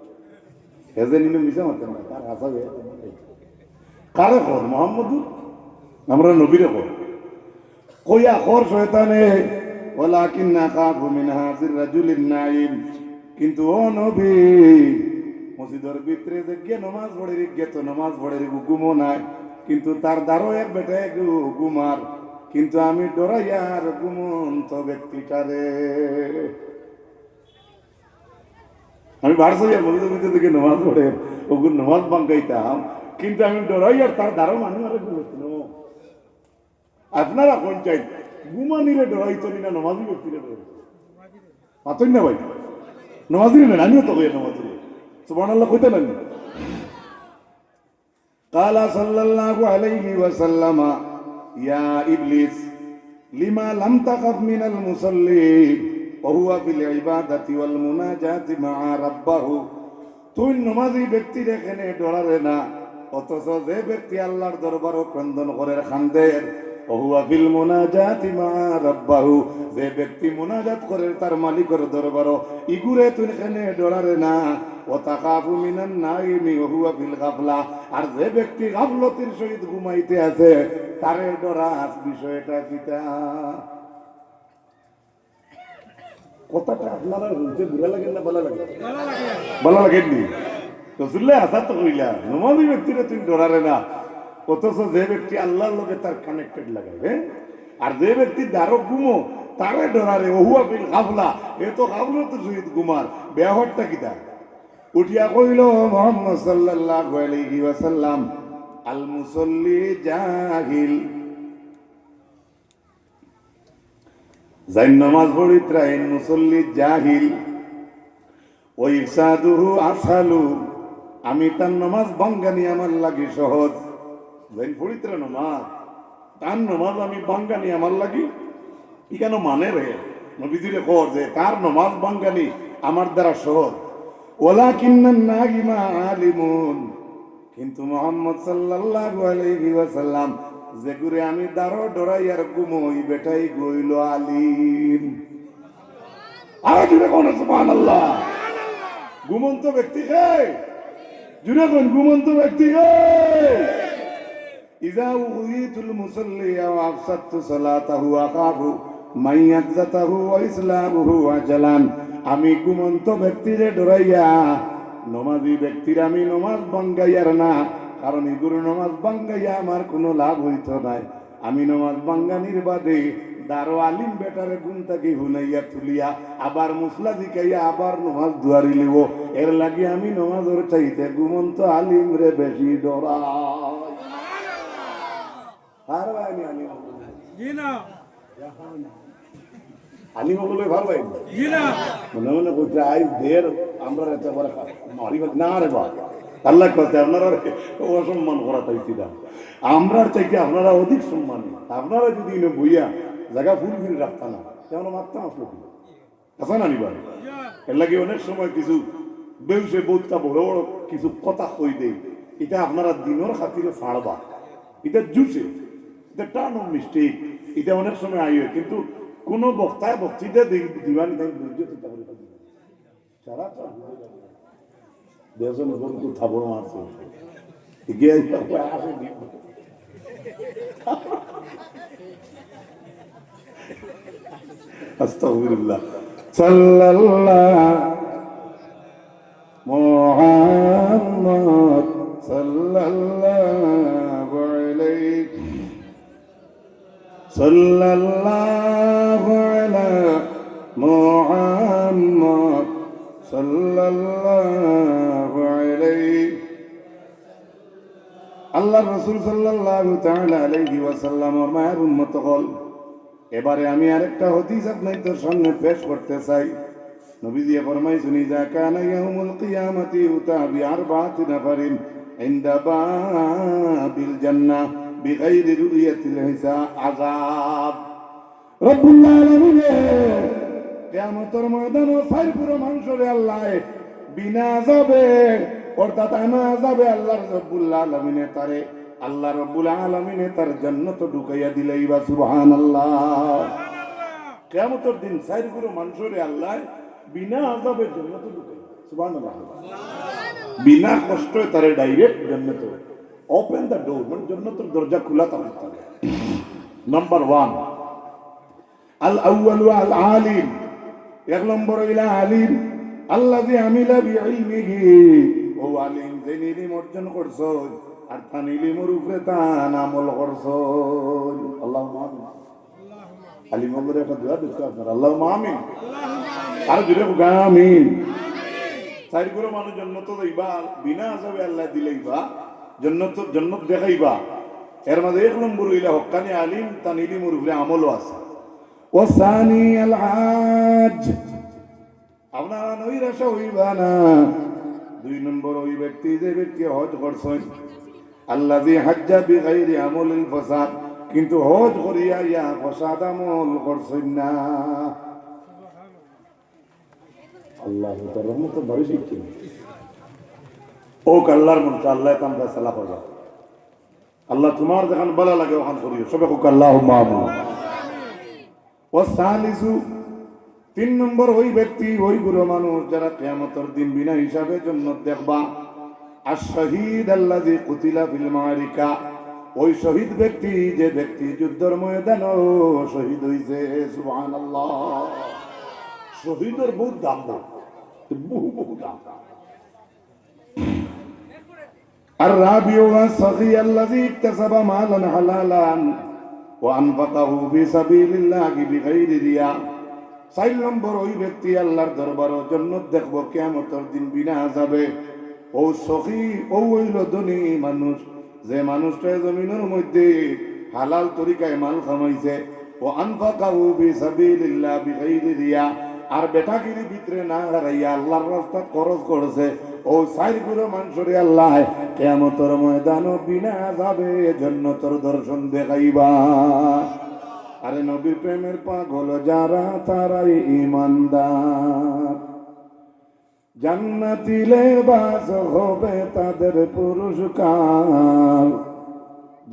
এজে নিলে মিশা মারতেন না তার হাসাবে কারে কর মোহাম্মদুর আমরা নবীরে কর কইয়া খর শয়তানে ওয়ালাকিন্না খাফু মিন হাযির রাজুলিন নাঈম কিন্তু ও নবী মসজিদের ভিতরে যে গিয়ে নামাজ পড়ে গিয়ে তো নামাজ পড়ে ঘুমো নাই কিন্তু তার দ্বারও এক বেটা ঘুমার কিন্তু আমি ডরাইয়ার ঘুমন্ত ব্যক্তিটারে আমি বারসাইয়ার মসজিদের ভিতরে থেকে নামাজ পড়ে ওগুলো নামাজ বাঙ্গাইতাম কিন্তু আমি ডরাইয়ার তার দ্বারও মানুষ আরে ঘুমছিল আপনারা কোন চাই ঘুমানিরে ডরাইতনি না নামাজি ব্যক্তিরে ডরাইত পাতই না ভাই নামাজি না আমিও তো হইয়া নামাজি সুবহানাল্লাহ কইতে না قال صلى الله عليه وسلم يا ابليس لما لم تخف من المصلي وهو في العباده والمناجاه مع ربه তুই নামাজি ব্যক্তির এখানে ডরারে না অথচ যে ব্যক্তি আল্লাহর দরবারে ক্রন্দন করে খান্দের ওহুয়া বিল মুনাজাতি মা রাব্বাহু যে ব্যক্তি মুনাজাত করে তার মালিকের দরবারে ইগুরে তুই এখানে ডরারে না ও তাকাফু মিনান নাইমি ওহুয়া বিল গাফলা আর যে ব্যক্তি গাফলতির সহিত ঘুমাইতে আছে তারে ডরাস বিষয়টা কিটা কথাটা আপনারা বলতে বুড়া লাগে না ভালো লাগে ভালো লাগেনি রাসূলুল্লাহ হাসাত তো কইলা নমাজি ব্যক্তিরে তুই ডরারে না অথচ যে ব্যক্তি আল্লাহর লগে তার কানেক্টেড লাগাইবে আর যে ব্যক্তি দারক ঘুমো তারে ডরারে ওহুয়া বিল গাফলা এ তো গাফলতের সহিত ঘুমার বেহরটা কিটা উঠিয়া কইল মুহাম্মদ সাল্লাল্লাহু আলাইহি ওয়াসাল্লাম আল মুসাল্লি জাহিল যাই নামাজ পড়িত্রা এই মুসল্লি জাহিল ওই ইফসাদুহু আসহালু আমি তার নামাজ বাঙ্গানি আমার লাগি সহজ যাই পড়িত্রা নামাজ তার নামাজ আমি বাঙ্গানি আমার লাগি ই কেন মানে রে নবীজিরে কর যে তার নামাজ বাঙ্গানি আমার দ্বারা সহজ ওয়ালাকিন্নান নাগিমা আলিমুন কিন্তু মুহাম্মদ সাল্লাল্লাহু আলাইহি ওয়াসাল্লাম যে গুরে আমি দারো ডরাইয়ার ঘুমোই বেটাই গইল আলিম আর জুড়ে কোন সুবহানাল্লাহ ঘুমন্ত ব্যক্তি কে জুড়ে কোন ঘুমন্ত ব্যক্তি কে ইযা উযিতুল মুসাল্লি ওয়া আফসাতু সালাতাহু আখাফু মাইয়াজাতাহু ওয়া ইসলামুহু আজালান আমি ঘুমন্ত ব্যক্তিরে ডরাইয়া নমাজি ব্যক্তির আমি নমাজ বাঙ্গাইয়ার না কারণ এগুলো নমাজ বাঙ্গাইয়া আমার কোনো লাভ হইত নাই আমি নমাজ বাঙ্গানির বাদে দারো আলিম বেটারে গুণ থাকি হুনাইয়া তুলিয়া আবার মুসলা জিকাইয়া আবার নমাজ দুয়ারি লিব এর লাগি আমি নমাজের চাইতে ঘুমন্ত আলিম রে বেশি ডরাই আর ভাই আমি জি না আলিম বলে ভালো ভাই জি না মনে মনে কইতে আই দের আমরা এত বড় মারি না রে বাবা আল্লাহ কাছে আপনারা অসম্মান করা চাইছি না আমরা চাইতে আপনারা অধিক সম্মান আপনারা যদি বইয়া জায়গা ফুল ফিরে রাখতাম না তেমন মারতাম আসলো আছে না নিবার এর লাগে অনেক সময় কিছু বেউসে বোধটা বড় বড় কিছু কথা কই দেয় এটা আপনারা দিনের খাতিরে ফাড়বা এটা জুসে এটা টার্ন অফ মিস্টেক এটা অনেক সময় আইয়ে কিন্তু কোনো বক্তায় বক্তৃতা দিবানি তাই বুঝতে চিন্তা করে সারা দেশন বন্ধু থাবড় মারছে গিয়ে আসে আস্তাগফিরুল্লাহ সাল্লাল্লাহু মুহাম্মদ সাল্লাল্লাহু আলাইহি সাল্লাল্লাহু আলা মুহাম্মদ সাল্লাল্লাহু আলাইহি আল্লাহর রাসূল সাল্লাল্লাহু তাআলা আলাইহি ওয়াসাল্লামের মায়ের উম্মতগণ এবারে আমি আরেকটা হাদিস আপনাদের সামনে পেশ করতে চাই নবী দিয়ে ফরমাইছেন ইযা কানা ইয়াউমুল কিয়ামাতি উতা বিআরবাতি নাফারিন ইনদা বাবিল জান্নাহ বিগাইরি রুয়াতিল হিসাব আযাব। রব্বুল আলামিন কিয়ামতের ময়দানে সাইপুর মানুষরে আল্লাহ বিনা আযাবে অর্থাৎ আনা আযাবে আল্লাহ রব্বুল আলামিন তারে আল্লাহ রব্বুল আলামিন তার জান্নাত ঢুকাইয়া দিলেইবা সুবহানাল্লাহ। কিয়ামতের দিন সাইপুর মানুষরে আল্লাহ বিনা আযাবে জান্নাত ঢুকাইয়া সুবহানাল্লাহ, বিনা কষ্টে তারে ডাইরেক্ট জান্নাত ওপেন দ্য ডোর, মানে জান্নাতের দরজা খোলা থাকে। নাম্বার 1 আল আউয়ালু আল আলিম, এক নম্বর হইল আলিম আল্লাযী আমিলা বিইলমিহি, ও আলিম যে ইলম অর্জন করছো আর তার ইলমের উপরে তান আমল করছো। আল্লাহুম্মা আমিন। আলিম বলে একটা দোয়া দিচ্ছ আপনারা, আল্লাহুম্মা আমিন। আর জুড়ে আমিন। চার করে মানুষ জান্নাত যাইবা বিনা আযাবে আল্লাহ দিলেইবা জান্নাত দেখাইবা। এর মাঝে এক নম্বর হইল হক্কানি আলিম তার ইলমের উপরে আমলও আছে। ওয়াসানি আল হাজ, আপনারা নৈরাশা হইবা না। 2 নম্বর ওই ব্যক্তি যে ব্যক্তি হজ করছেন আল্লাযী হাজ্জা বিগাইরি আমলিল ফাসাদ, কিন্তু হজ করিয়া ইয়া ফাসাদ আমল করছেন না। আল্লাহ তাআলা রহমত বারিশ কি ও আল্লাহর মন আল্লাহ তাম ফয়সালা করবে। আল্লাহ তোমার যখন ভালো লাগে ওখান করিও সবে কোক আল্লাহুম্মা আমিন। ওয়াসালিসু, 3 নম্বর ওই ব্যক্তি ওই গুরু মানুষ যারা কিয়ামতের দিন বিনা হিসাবে জান্নাত দেখবা। আশ-শাহীদ আল্লাযী কুতিলা ফিল মারিকা, ওই শহীদ ব্যক্তি যে ব্যক্তি যুদ্ধের ময়দানে শহীদ হইছে। সুবহানাল্লাহ। শহীদের বহুত দাম, বহু দাম। আর রাবিউ ওয়াস-সাগী আল্লাযী ইকতাসাবা মালান হালালান ওয়া আনফাকাহু ফি সাবিলিল্লাহি বিগাইরি রিয়া। 4 নম্বর ওই ব্যক্তি আল্লাহর দরবারে জান্নাত দেখবো কিয়ামতের দিন বিনা আযাবে। ও সখী ও হইল ধনী মানুষ যে মানুষটা জমিনের মধ্যে হালাল তরিকায় মাল কামাইছে। ও আনফাকাহু ফি সাবিলিল্লাহ বিগাইরি রিয়া, আর বেটাগিরি ভিতরে না হারাইয়া আল্লাহর রাস্তায় খরচ করেছে। ও 4 গুলো মানুষরে আল্লাহ কিয়ামতের ময়দানে বিনা আযাবে জান্নাতের দর্শন দেখাইবা। আরে নবীর প্রেমের পাগল যারা তারাই ঈমানদার, জান্নাতি লেবাস হবে তাদের পুরস্কার,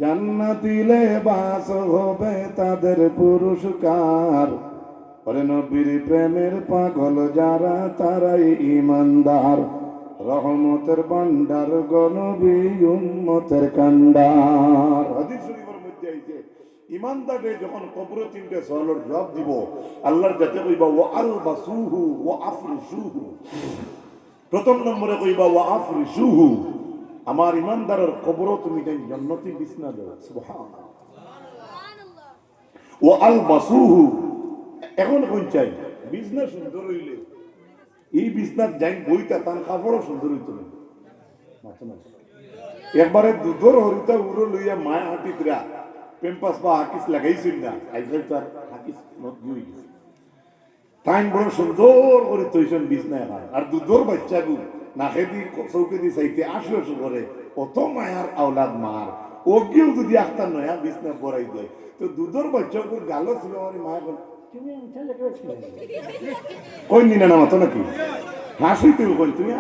জান্নাতি লেবাস হবে তাদের পুরস্কার। আরে নবীর প্রেমের পাগল যারা তারাই ঈমানদার, রহমতের ভান্ডার গো নবী উম্মতের কান্ডার। হাদিস শরীফের মধ্যে আইছে ইমানদারে যখন কবরে 3টে সওয়ালের জবাব দিব আল্লাহর কাছে কইবা ওয়া আলবাসুহু ওয়া আফরিসুহু। প্রথম নম্বরে কইবা ওয়া আফরিসুহু, আমার ইমানদারের কবরও তুমি জান্নাতি বিছনা দাও। সুবহানাল্লাহ। ওয়া আলবাসুহু, এখন কোন চাই বিছনা সুন্দর হইলে এই বিছনার যাই বইটা তার কাপড়ও সুন্দর হইতো না। একবারে দুধর হরিতা উড়ো লইয়া মায়া হাঁটিতরা পেম্পাস বা হাকিস লাগাইছিল না, আইজাল তার হাকিস নট গই গেছে। তাই বড় সুন্দর করে তৈছেন বিছনা এখন। আর দুধর বাচ্চাগু নাকে দি চৌকে দি চাইতে আসো করে কত মায়ার আওলাদ মার ওগিও যদি আখতার নয়া বিছনা পরাই দেয় তো দুধর বাচ্চাগুর গালো ছিল আমার মায়া কই নিনা না মতো নাকি হাসি তুই কই তুমি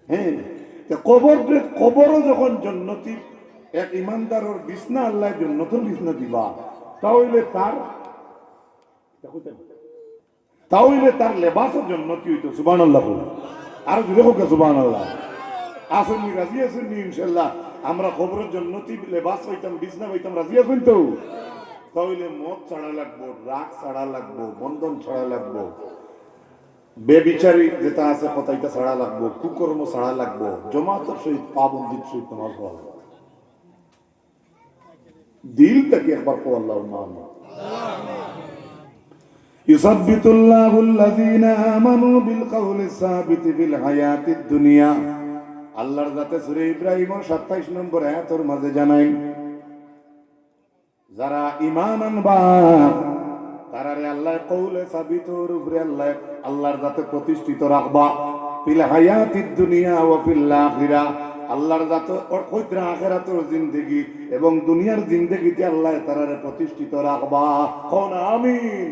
হ্যাঁ। কবরও যখন জন্নতি এক ইমানদারের বিছনা আল্লাহ জন্নতের বিছনা দিবা তাহলে তার লেবাসও জন্নতি হইতো। সুবহানাল্লাহ। আর জুড়ে হোক সুবহানাল্লাহ। আসেননি রাজি আছেননি ইনশাল্লাহ আমরা কবরের জন্নতি লেবাস হইতাম বিছনা হইতাম রাজি আছেন তো? তাহলে মদ ছাড়া লাগবো, রাগ ছাড়া লাগবো, বন্ধন ছাড়া লাগবো, বেবিচারি যেটা আছে কথাইটা ছাড়া লাগবো, কুকর্ম ছাড়া লাগবো, জমাতের সহিত পাবন্দির সহিত নামাজ পড়া লাগবো। দিল থেকে একবার কো আল্লাহুম্মা আমিন। ইউসাব্বিতুল্লাহুল্লাযীনা আমানু বিল কাউলিস সাবিতি ফিল হায়াতিদ দুনিয়া। আল্লাহর জাতে সূরা ইব্রাহিমের 27 নম্বর আয়াতের মাঝে জানাই যারা ঈমান আনবা তারারে আল্লাহ কৌলে সাবিতর উপরে আল্লাহর যাতে প্রতিষ্ঠিত রাখবা ফিল হায়াতিদ দুনিয়া ওয়া ফিল আখিরা, আল্লাহর যাতে কইরা আখিরাতের জিন্দেগি এবং দুনিয়ার জিন্দেগিতে আল্লাহ তারারে প্রতিষ্ঠিত রাখবা। কোন আমিন।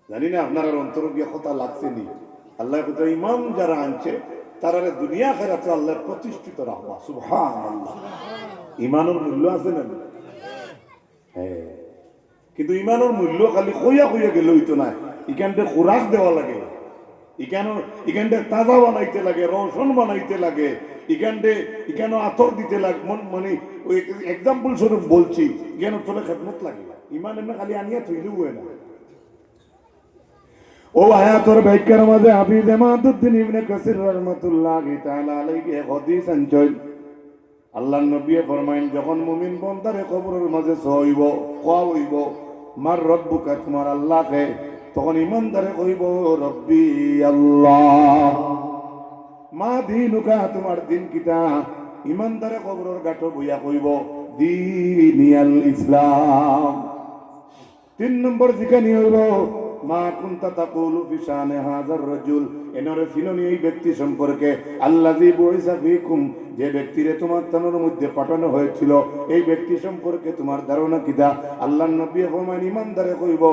জানি না আপনার অন্তর গিয়ে কথা লাগছে নি। আল্লাহ কথা ইমান যারা আনছে তারারে দুনিয়া আখিরাতে আল্লাহ প্রতিষ্ঠিত রাখবা। সুবহানাল্লাহ। ইমানের মূল্য আছে না? হ্যাঁ, কিন্তু ইমানের মূল্য খালি কইয়া কইয়া গেলে হইতো না। এখানটা খোরাক দেওয়া লাগে, এখানটা তাজা বানাইতে লাগে, রসন বানাইতে লাগে, এখানে আতর দিতে লাগে। মানে ওই এক্সাম্পল স্বরূপ বলছি, জ্ঞান তোলে খেদমত লাগে। ইমান এমনি খালি আনিয়া থইলেও হয় না। ও আয়াতের ব্যাখ্যার মাঝে হাফিজ ইমাদউদ্দিন ইবনে কাসির রাহমাতুল্লাহি তাআলা আলাইহি এক হাদিস আনছেন। আল্লাহর নবী ফরমাইন, যখন মুমিন বান্দারে কবরের মাঝে সইব কইব মার রব্বুকা, তোমার আল্লাহকে, তখন ইমানদারে কইব রব্বি আল্লাহ। মা দীনুকা, তোমার দিন কিতা? ইমানদারে কবরের গাঁটো বইয়া কইব দীনিয়াল ইসলাম। 3 নম্বর জিজ্ঞানি হইব মা কুনতা তাকুলু ফি শানে হাযার রাজুল, এনরে ফিলনি এই ব্যক্তি সম্পর্কে, আল্লাযী বুইসা ফীকুম, যে ব্যক্তিরে তোমার তানোর মধ্যে পাঠানো হয়েছিল, এই ব্যক্তি সম্পর্কে তোমার ধারণা কিদা? আল্লাহর নবী ফরমান, ইমানদারে কইব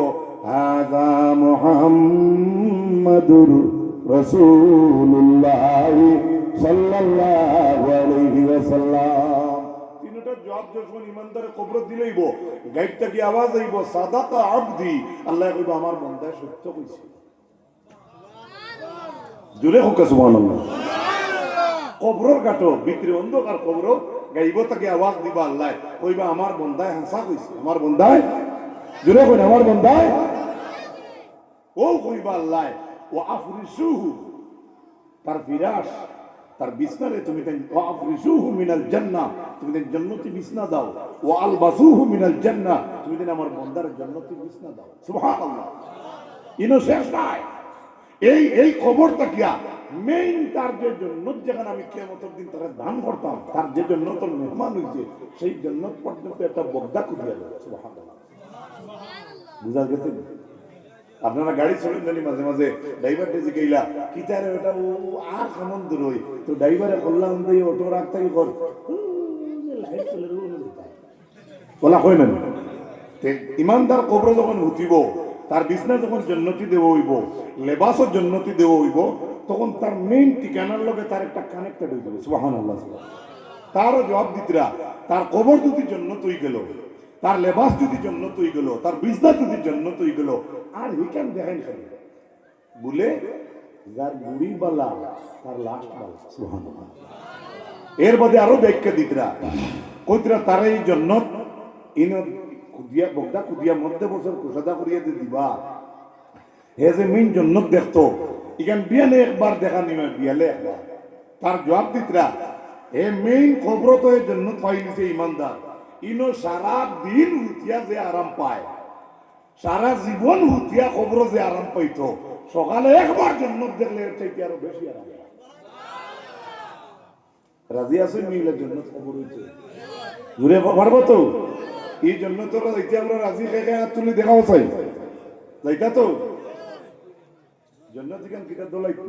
হাযা মুহাম্মাদুর রাসূলুল্লাহ সাল্লাল্লাহু আলাইহি ওয়াসাল্লাম। তিনটা জবাব যখন ইমানদারে কবর দিলেইব, গায়ব থেকে আওয়াজ আইব সাদাকা আবদি, আল্লাহ কইব আমার বান্দা সত্য কইছে। জোরে হোক সুবহানাল্লাহ। কবরের কাটো ভিতরে অন্ধকার কবর, গাইব থেকে আওয়াজ দিবা আল্লাহ, কইবা আমার বান্দায় হাসা কইছে, আমার বান্দায়, জোরে কই আমার বান্দায়, ও কইবা আল্লাহ ও আফরিসুহু, তার ফিরাশ, তার বিছনারে তুমি দেন, ওয়া আফরিসুহু মিনাল জান্নাহ, তুমি দেন জান্নাতি বিছনা দাও, ওয়া আলবাসুহু মিনাল জান্নাহ, তুমি দেন আমার বান্দার জান্নাতি বিছনা দাও। সুবহানাল্লাহ। ইনো শেষ নাই। এই খবরটা কিয়া মেইন, তার যে জন্নত যেখানে আমি কিয়ামতের দিন তারা দান করতাম, তার যে জন্নতের মেহমান হইছে, সেই জন্নত পর্যন্ত একটা বগদা কুদিয়া দেয়। সুবহানাল্লাহ। বুঝা গেছে? আপনারা গাড়ি চলেন জানি, মাঝে মাঝে ড্রাইভারটা জিজ্ঞাইলা কিতারে ওটা, ও আর কেমন দূর হই, তো ড্রাইভারে বললাম যে অটো রাখতাই কর লাইট চলে বলা হয় না। ইমানদার কবর যখন উঠিব, তার বিছনা যখন জন্নতি দেব হইব, লেবাসও জন্নতি দেব হইব, তখন তার মেইন ঠিকানার লগে তার একটা কানেক্টেড হয়ে যাবে। সুবহানাল্লাহ। তারও জবাব দিতরা, তার কবর যদি জন্নত হয়ে গেল, তার লেবাস যদি জন্নত হয়ে গেল, তার বিছনা যদি জন্নত হয়ে গেল, আর হিকাম দেখেন খালি বলে যার গুড়ি বালা তার লাস্ট বালা। সুবহানাল্লাহ। এর বাদে আরো ব্যাখ্যা দিতরা, কইতরা তার এই জন্নত ইন কুদিয়া বগদা কুদিয়া মধ্যে বছর কুসাদা করিয়া দিবা, হে যে মেইন জন্নত দেখতো, ইখান বিয়ালে একবার দেখা নিমা, বিয়ালে একবার। তার জবাব দিতরা, হে মেইন খবর তো এই জন্নত পাই নিছে ইমানদার, ইনো সারা দিন হুতিয়া যে আরাম পায়, সারা জীবন হুতিয়া খবর যে আরাম পাইতো, সকালে একবার জন্নত দেখলে এর চাইতে আরো বেশি আরাম। রাজি আছেন মিলে জন্নত খবর হইছে? ঘুরে পারবো তো? এই জন্য তো যাইতে আমরা রাজি খেয়ে হাত তুলি দেখাও চাই, যাইতা তো জন্নত দিকান কিটা দোলাইত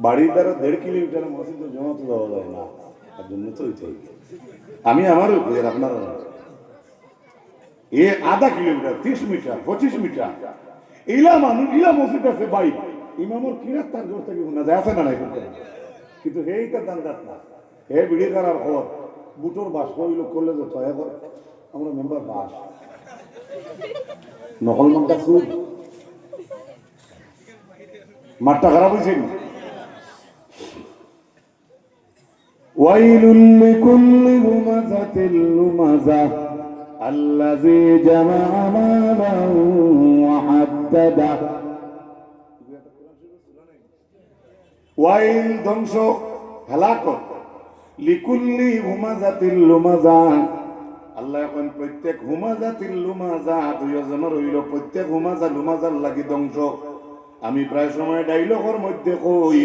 বাড়ির দ্বারা 1.5 কিলোমিটার মসজিদ জমা তো যাওয়া যায় না, আর জন্য তো চাই আমি আমার আপনার এ আধা কিলোমিটার, 30 মিটার, 25 মিটার, ইলা মানুষ ইলা মসজিদ আছে ভাই, ইমামর কিরাত তার জোর থেকে শোনা যায়, আছে না নাই? কিন্তু হেইটা দান্দাত না, হে বিড়ি করার খবর বুটোর বাস কইল করলে তো তয়া করে আমরা মেম্বার বাস নকল মানটা সুদ মাঠটা খারাপ হয়েছে। ওয়াইলুল লিকুল্লি হুমাযাতিল লুমাযা আল্লাযী জামা'a মালান ওয়া হাদ্দাদা। ওয়াইল ধ্বংস, হালাকত, লিকুল্লি হুমাযাতিল লুমাযা, আল্লাহ এখন প্রত্যেক হুমাযাতিল লুমাযা, দুইজনের হইল প্রত্যেক হুমাযা লুমাযার লাগি ধ্বংস। আমি প্রায় সময় ডাইলগের মধ্যে কই,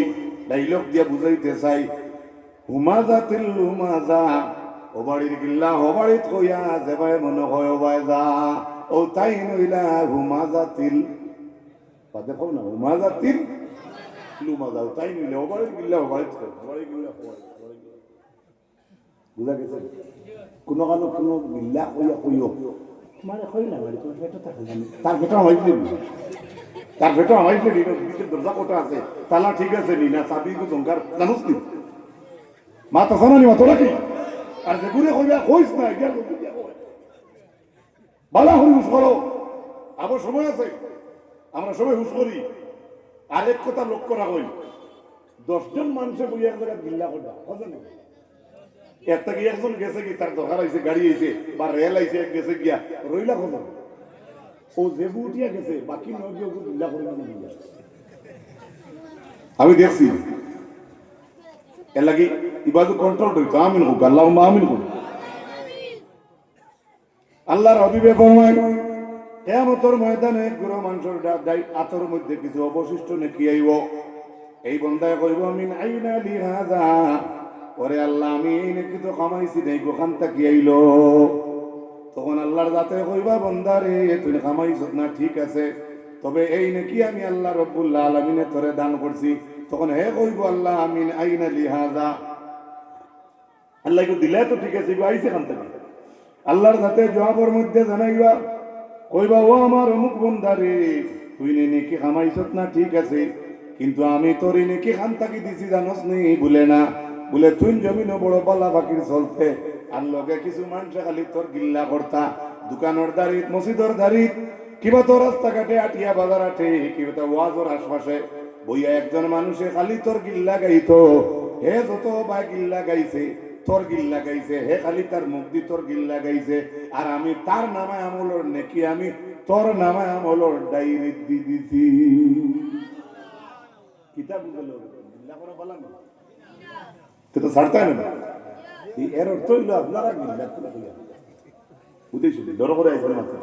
ডাইলগ দিয়া বুঝাইতে চাই, হুমাজাতিল হুমাজা ও বাড়ির গিল্লা ও বাড়িত কইয়া যেবাই মনে হয় ও বাই যা ও তাই নইলা হুমাজাতিল দেখো না হুমাজাতিল লুমাজা ও তাই নইলা ও বাড়ির গিল্লা ও বাড়িত কই ও বাড়ির গিল্লা বুঝা গেছে কোনো কালো কোনো গিল্লা কইয়া কইও মানে কই না বাড়ি তোমার পেটটা থাকে জানি তার পেটটা হইছে তার পেটটা হইছে নি দরজা কোটা আছে তালা ঠিক আছে নি না চাবি কো জঙ্কার জানোস কি মা তো জানানি মত নাকি আর যে ঘুরে কইবা কইস না গেল বালা হরি হুশ করো আবার সময় আছে আমরা সবাই হুশ করি আরেক কথা লক্ষ্য রাখুন 10 জন মানুষে বই এক জায়গায় গিল্লা করবা বুঝছেন না একটা কি একজন গেছে কি তার দরকার হইছে গাড়ি আইছে বা রেল আইছে গেছে গিয়া রইলা কত ও যে বুটিয়া গেছে বাকি নয় গিয়ে গিল্লা করে না আমি দেখছি এর লাগি ইবাদত কন্ট্রোল করি আমিন হোক আল্লাহুম্মা আমিন হোক আল্লাহর হাবিবে ফরমায় কিয়ামতের ময়দানে গুরু মানুষের দাই আতর মধ্যে কিছু অবশিষ্ট নাকি আইব এই বান্দায় কইব মিন আইনা লি হাযা ওরে আল্লাহ আমি এই নাকি তো কামাইছি নাই গোখান তাকি আইলো তখন আল্লাহর জাতে কইবা বান্দারে তুই কামাইছ না ঠিক আছে তবে এই নাকি আমি আল্লাহ রাব্বুল আলামিনে তোরে দান করছি তখন হে কইব আল্লাহ আমিন আইনা লি হাযা আল্লাহ কো দিলে তো ঠিক আছে আইছে কান থেকে আল্লাহর জাতে জবাবের মধ্যে জানাইবা কইবা ও আমার অমুক বান্দারে তুই নাকি কামাইছ না ঠিক আছে কিন্তু আমি তোরে নাকি খান তাকি দিছি জানোস নি বলে না বলে তুই জমিনও বড় পালা বাকির চলতে আর লগে কিছু মানুষ খালি তোর গিল্লা করতা দোকানের দাঁড়িয়ে মসজিদের দাঁড়িয়ে কিবা তো রাস্তাঘাটে আটিয়া বাজার আটে কিবা তো ওয়াজের আশপাশে বইয়া একজন মানুষে খালি তোর গিল্লা গাইতো হে যত বা গিল্লা গাইছে তোর গিল্লা গাইছে হে খালি তার মুখ দি তোর গিল্লা গাইছে আর আমি তার নামে আমলর নেকি আমি তোর নামে আমলর ডাইরি দি দিছি কিতাব গুলো গিল্লা করা বলা না তো ছাড়তে না এর অর্থ হইল আপনারা গিল্লা করে দিয়া উদ্দেশ্য ডর করে আইছেন মাত্র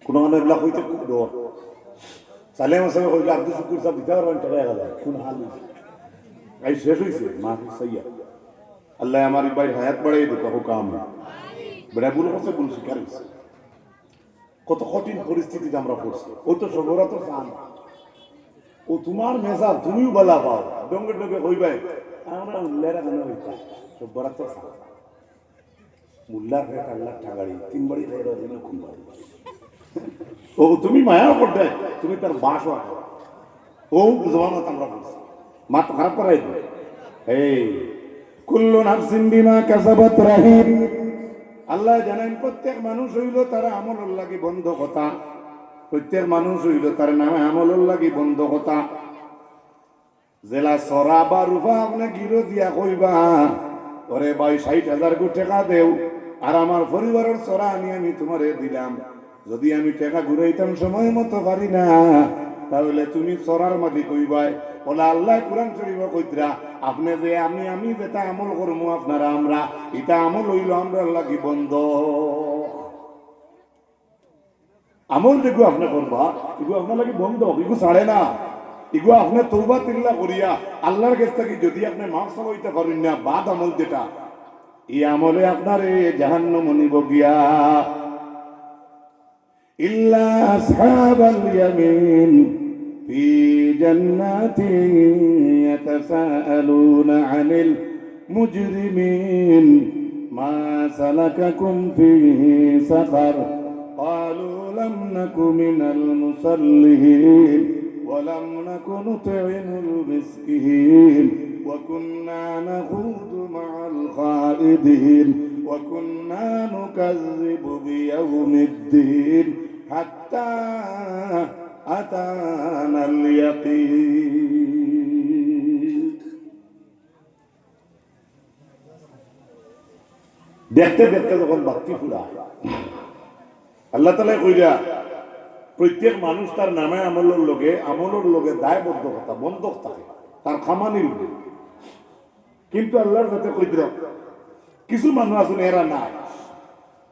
কোন মানে এগুলা হইতে খুব ডর সালেম সাহেব কইলে আব্দুল শুকুর সাহেব দিতে পারবেন টাকা গেল কোন হাল এই শেষ হইছে মাফি সাইয়া আল্লাহ আমার ভাই হায়াত বাড়াই দিক কাম বড় ভুল করছে ভুল স্বীকার হইছে কত কঠিন পরিস্থিতিতে আমরা পড়ছি ও তো সবরা তো জান ও তোমার মেজাজ তুমিও বলা পাও ডঙ্গে ডঙ্গে কইবে আমরা উল্লেরা কেন হইতা সবরা তো জান মুল্লা রে আল্লাহ ঠাগাড়ি তিন বাড়ি খাইরা দিন খুব বাড়ি ও তুমি মায়া করতে তুমি তার বাসও ও জমানা আমরা বলছি মা তো খারাপ করাই দিবে এই কুল্লু নাফসিন বিমা কাসাবাত রাহিম আল্লাহ জানেন প্রত্যেক মানুষ হইল তারা আমলের লাগি বন্ধ কথা প্রত্যেক মানুষ হইল তার নামে আমলের লাগি বন্ধ কথা জেলা সরা বা রূপা আপনি গিরো দিয়া কইবা ওরে ভাই ৬০,০০০ টাকা দেও আর আমার পরিবারের সরা আনি আমি তোমারে দিলাম যদি আমি টাকা ঘুরাইতাম সময় মতো পারি না তাহলে তুমি সরার মালিক হইবাই বলে আল্লাহ কুরআন শরীফ কইতরা আপনি যে আমি যেটা আমল করবো আপনারা আমরা এটা আমল হইল আমরা লাগি বন্ধ আমল দেখো আপনি করবা এগুলো আপনার লাগি বন্ধ এগুলো ছাড়ে না এগুলো আপনি তওবা তিল্লা করিয়া আল্লাহর কাছ থেকে যদি আপনি মাফ চাইতে পারেন না বাদ আমল যেটা এই আমলে আপনারে জাহান্নাম নিব গিয়া ইল্লা আসহাবাল ইয়ামিন ফি জান্নাতিন ইয়াতাসাআলুনা আনিল মুজরিমিন মা সালাকাকুম ফি সাকার قالوا لم نك من المصلين ولم نك نطعم المسكين وكنا نخوض مع الخائضين وكنا نكذب بيوم الدين حتى أتانا اليقين দেখতে দেখতে যখন বাক্তি ফুরা আল্লাহ তাআলা কইরা প্রত্যেক মানুষ তার নামে আমলের লগে দায়বদ্ধ কথা বন্ধক থাকে তার খামানির উপরে কিন্তু আল্লাহর কাছে কইরা কিছু মানুষ আসলে এরা না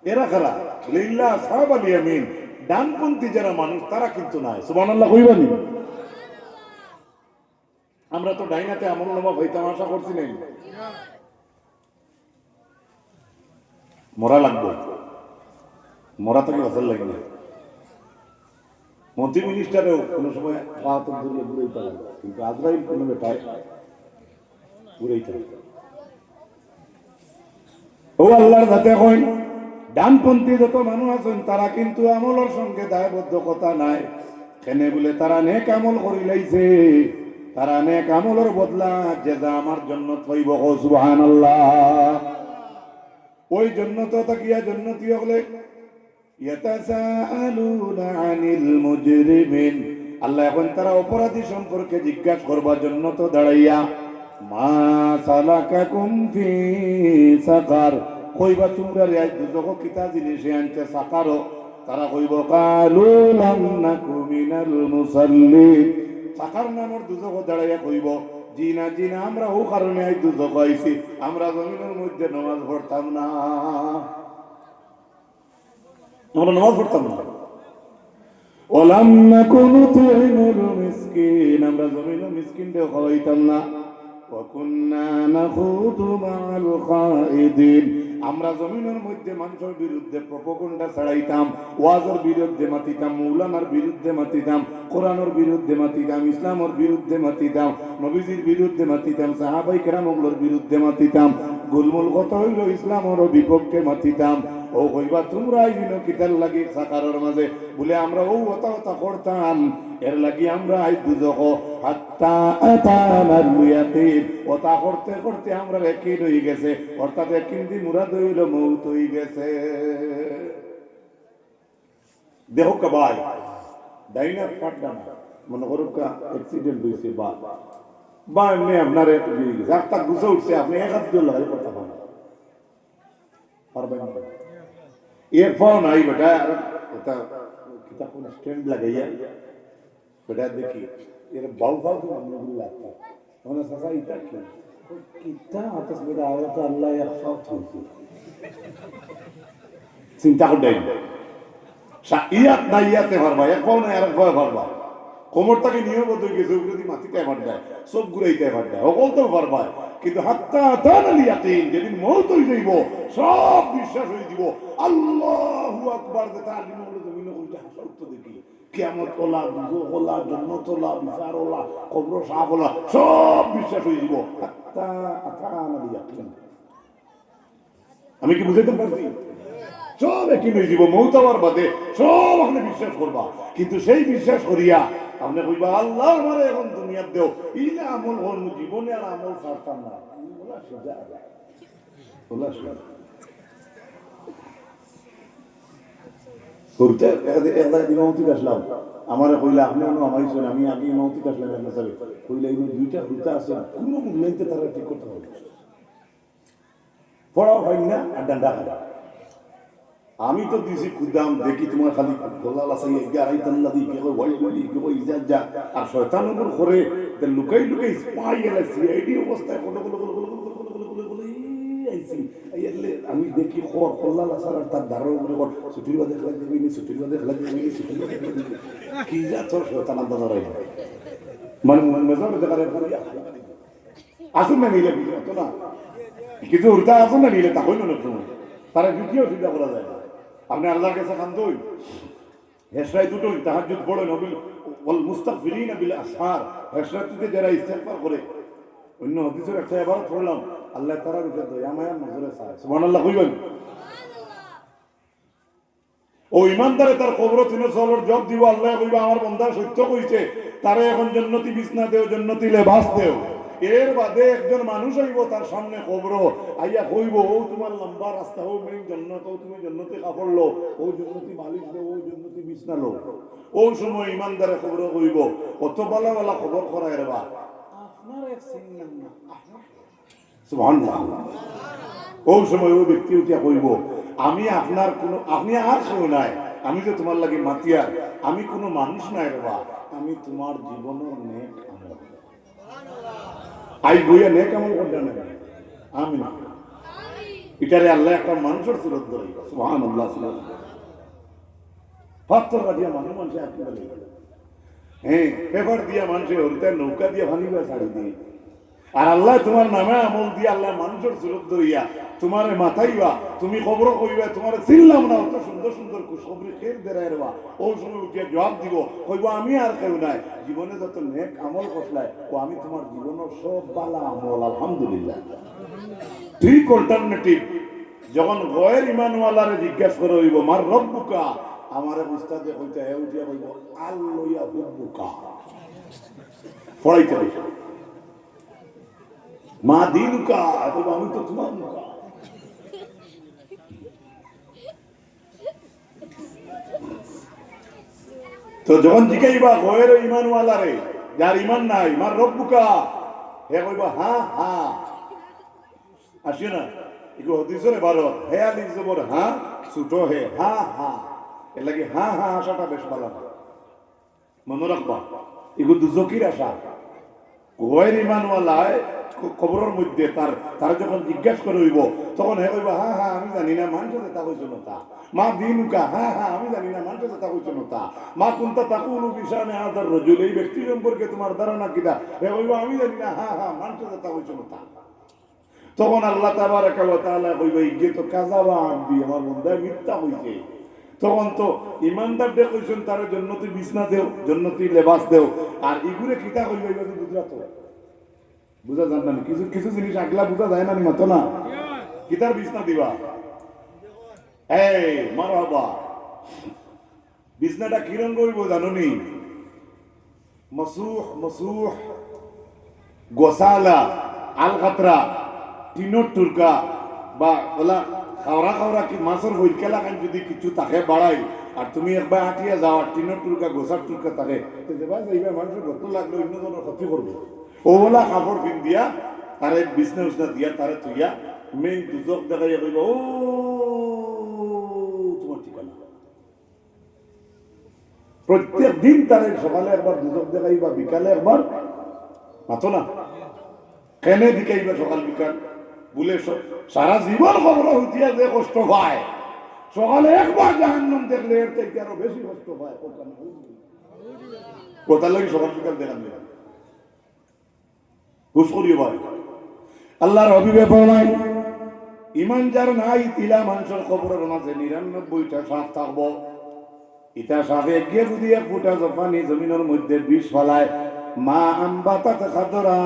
এরা খারা লিল্লাহ আসহাবাল ইয়ামিন ডানপন্থী যারা মানুষ তারা কিন্তু নাই সুবহানাল্লাহ কইবানি আমরা তো ডাইনাতে আমল নামা পাইতাম আশা করছি নাই। মরা লাগবে, মরা থেকে বছর লাগে না। মন্ত্রী মিনিস্টারেও কোনো সময় হাত ধরিয়ে ঘুরাইতে পারে, কিন্তু আজরাইল কোনো বেটায় ঘুরাইতে পারে। ও আল্লাহর যাতে হয় ডানপন্থী যত মানুষ আছেন তারা কিন্তু আমলের সঙ্গে দায়বদ্ধকতা নাই। কেনে বলে তারা নেক আমল করি লাইছে, তারা নেক আমলের বদলা যেটা আমার জন্য থইব। সুবহানাল্লাহ। ওই জন্নত তাকিয়া জন্নতি হলে ইয়াতাসাআলুনা আনিল মুজরিমিন, আল্লাহ এখন তারা অপরাধী সম্পর্কে জিজ্ঞাসা করবা জন্নত দাঁড়াইয়া, মা সালাকাকুম ফি সাকার, কইবা তোমরা রে দুজক কিতা জিনিসে আনতে সাকারো, তারা কইব কালু লাম নাকু মিনাল মুসাল্লিন, সাকার নামের দুজক দাঁড়াইয়া কইব জিনা জিনা আমরা ও কারণে আই দুজক আইছি, আমরা জমিনের মধ্যে নামাজ পড়তাম না, আমরা নামাজ পড়তাম না। ওলাম নাকু নুতিমুল মিসকিন, আমরা জমিনের মিসকিনদের খাওয়াইতাম না। ওয়াকুন্না নাখুদু মাআল খাইদিন, আমরা জমিনের মধ্যে মানুষের বিরুদ্ধে প্রপোগান্ডা ছড়াইতাম, ওয়াজের বিরুদ্ধে মাতিতাম, মৌলানার বিরুদ্ধে মাতিতাম, কোরআনের বিরুদ্ধে মাতিতাম, ইসলামের বিরুদ্ধে মাতিতাম, নবীজির বিরুদ্ধে মাতিতাম, সাহাবাই কেরামগুলোর বিরুদ্ধে মাতিতাম, গুলমুল কথা হইল ইসলামের বিপক্ষে মাতিতাম। ও কইবা তোমরা আইবিন কিতার লাগি সাকারের মাঝে, বলে আমরা ও ওতা ওতা করতাম, এর লাগি আমরা আই দুজক হাত্তা আতানাল ইয়াকিন, ওতা করতে করতে আমরা ইয়াকিন হয়ে গেছে, অর্থাৎ ইয়াকিন দি মুরাদ হইল মউত হয়ে গেছে। দেখো কা ভাই ডাইনা ফাটনা মনে করো কা অ্যাক্সিডেন্ট হইছে বা এমনি আপনার একটু দিয়ে গেছে, একটা গুছে উঠছে, আপনি এক হাত দিয়ে লাগাই করতে পারবেন না। এরপর নাই বেটা এটা কিতা কোন স্ট্যান্ড লাগাইয়া বেটা দেখি এর বাউ বাউ তো মনে লাগতা, মানে সাসা ইতা কি কিতা আতস বেটা আওয়াজ আল্লাহ এক সাথ হইছে, চিন্তা করতেই ইয়াত না ইয়াতে পারবা, এক পাও না আর এক পাও পারবা, কোমরটাকে নিয়মিত হয়ে গেছে, উপরে দিয়ে মাটিতে এবার দেয়, সব ঘুরাইতে এবার দেয়, অকল তো পারবা, কিন্তু হাত্তা আতানাল ইয়াকিন, যেদিন মউত হয়ে যাইব সব বিশ্বাস হয়ে দিব। আল্লাহু আকবার, যে তার দিন হলো জমিনে কইটা হাসা উঠতে দেখি, কিয়ামত ওলা, দুজখ ওলা, জান্নাত ওলা, বিচার ওলা, কবর সাফ ওলা, সব বিশ্বাস হয়ে দিব। হাত্তা আতানাল ইয়াকিন, আমি কি বুঝাইতে পারছি? সব একই হয়ে যাব, মউত হওয়ার বাদে সব আপনি বিশ্বাস করবা, কিন্তু সেই বিশ্বাস করিয়া আপনি কইবা আল্লাহ আমারে এখন দুনিয়ার দেও, ইলা আমল হল জীবনে আর আমল ছাড়তাম না, বলা সোজা বলা সোজা করতে একদিন মৌতিক আসলাম, আমারে কইলা আপনি আমাইছেন, আমি আগে মৌতিক আসলাম, আপনার সাথে কইলা এই দুইটা হুতা আছে, কোনো মূল্যাইতে তারা ঠিক করতে হবে, পড়াও হয় না আর ডান্ডা খায়। আমি তো দিছি খুদাম দেখি তোমার খালি গলা লাসাই আইতাল্লা দি কে ওই বলি কে ওই ইজাজা, আর শয়তান উপর করে লুকাই লুকাই স্পাই এলা সিআইডি অবস্থায় কোন আইছি আইলে আমি দেখি খর গলা লাসার আর তার দারো উপরে কর ছুটির বাদে খেলা দিবি নি, ছুটির বাদে খেলা দিবি নি, ছুটির বাদে খেলা দিবি কি যা তোর শয়তান আন্দা ধরাই মানে মেজার দেখারে করিয়া আসুন না নিলে তো না কিছু উল্টা আসুন না নিলে তা হইল না তোমার, তারা ভিডিও চিন্তা করা যায় না। আপনি আল্লাহর কাছে কান্দই, হেসরাই দুটোই তাহাজ্জুদ পড়েন, ওয়াল মুস্তাগফিরিনা বিল আসহার, হেসরাতে যারা ইস্তিগফার করে। অন্য হাদিসের একটা ইবারত পড়লাম, আল্লাহ তাআলার উপরে দয়া মায়া নজরে চায়, সুবহানাল্লাহ কইবেন। ও ইমানদারে তার কবর তিনে চলর জব দিব, আল্লাহ কইবা আমার বান্দা সত্য কইছে, তারে এখন জান্নাতি বিছনা দেও, জান্নাতি লেবাস দেও। এর বাদে একজন মানুষ হইব তার সামনে কবর আইয়া কইব ও তোমার লম্বা রাস্তা, ও মেন জান্নাত, ও তুমি জান্নাতে কাপড় লো, ও জান্নাতি মালিক লো, ও জান্নাতি বিছনা লো। ওই সময় ইমানদারে খবর কইব কত বালা বালা খবর করায় রে বা আপনার এক চিন্নান না, সুবহানাল্লাহ। ওই সময় ওই ব্যক্তি উঠিয়া কইব আমি আপনার কোনো, আপনি আর কেউ নাই, আমি যে তোমার লাগি মাতিয়ার, আমি কোনো মানুষ নাই রে বা, আমি তোমার জীবনের নেক আমল আই বইয়া নেক আমল করতে না, আমি না এটারে আল্লাহ একটা মানুষের সুরত ধরে, সুবহানাল্লাহ। সুবহানাল্লাহ পাত্র কাটিয়া মানুষ মানুষে আপনি বলে হ্যাঁ পেপার দিয়া মানুষের হরিতা নৌকা দিয়া ভাঙিবা ছাড়ি দিয়ে আর আল্লাহ তোমার নামে আমল দিয়ে আল্লাহ মানুষের সুরত ধরিয়া তোমার মাথাইবা তুমি খবর কইবা তোমার চিনলাম না অত সুন্দর সুন্দর খুশখবরি খেয়ে দেয় রেবা ও সময় উঠিয়া জবাব দিব কইব আমি আর কেউ নাই জীবনে যত নেক আমল করলাই ও আমি তোমার জীবনের সব বালা আমল আলহামদুলিল্লাহ। ঠিক অল্টারনেটিভ যখন গয়ের ইমানওয়ালারে জিজ্ঞাসা করে হইব মার রব্বুকা আমার উস্তাদে কইতে হে উঠিয়া কইব আল্লাহ হুব্বুকা পড়াইতে হইছে মা দিনুকা আমি তো তোমার মুখা। তো যখন জিজ্ঞাইবা গয়ের ইমানওয়ালারে যার ইমান নাই মার রব্বুকা হে কইবা হা হা আসিও না এগুলো হদিসরে ভালো হে আলিস জবর হা ছুটো হে হা হা এর লাগে হা হা আশাটা বেশ ভালো মনে রাখবা এগুলো দুজকির আশা গয়ের ইমানওয়ালায় খবরের মধ্যে তার যখন জিজ্ঞাসা করে হইব তখন হে কইবা হা হা আমি জানি না মানুষ তা কইছো না মা দিনুকা হা হা আমি জানি না মানুষ তা কইছো না মা কুনতা তাকুলু বিশানে হাজার রাজুল এই ব্যক্তি সম্পর্কে তোমার ধারণা কিটা হে কইবা আমি জানি না হা হা মানুষ তা কইছো না তখন আল্লাহ তাবারাকা ওয়া তাআলা কইবা ইগে তো কাযাবা আবদি আমার বান্দা মিথ্যা কইছে তখন তো ইমানদার দে কইছেন তার জান্নাতি বিছনা দেও জান্নাতি লেবাস দেও আর ইগুরে কিতা কইবা ইবা তো বুঝরা তো বুঝা যান না কিছু কিছু জিনিস আগলা বুঝা যায় না নি মত না কিতার বিছনা দিবা এই মারহাবা বিছনাটা কি রঙ হইব জানো নি মাসুহ মাসুহ গোসালা আল খাতরা টিনোর টুরকা বা ওলা খাওয়া খাওয়া কি মাছের হইকেলা কান যদি কিছু তাকে বাড়াই আর তুমি একবার আটিয়া যাও আর টিনোর টুরকা গোসার টুরকা তাকে যেবা যাইবা মানুষের গত লাগলো অন্য জনের ক্ষতি করবে ওলা কাপড় পিন দিয়া তারে বিছনা উছনা দিয়া তারে তুইয়া মেন দুজক দেখাইয়া কইব ও তোমার ঠিকানা প্রত্যেক দিন তারে সকালে একবার দুজক দেখাইবা বিকালে একবার মাতো না কেনে দিকাইবা সকাল বিকাল বলে সারা জীবন খবর হইতিয়া যে কষ্ট পায় সকালে একবার জাহান্নাম দেখলে এর থেকে আরো বেশি কষ্ট পায় কোথা লাগে সকাল বিকাল দেখান দেবে হুশ করিও ভাই আল্লাহর হবিবে বলেন ইমান যার নাই তিলা মানুষের খবরের মাঝে ৯৯টা সাপ থাকবো ইটা সাপে গিয়ে যদি এক ফুটা পানি জমিনের মধ্যে বিষ ফলায় মা আম্বাতাত খাদরা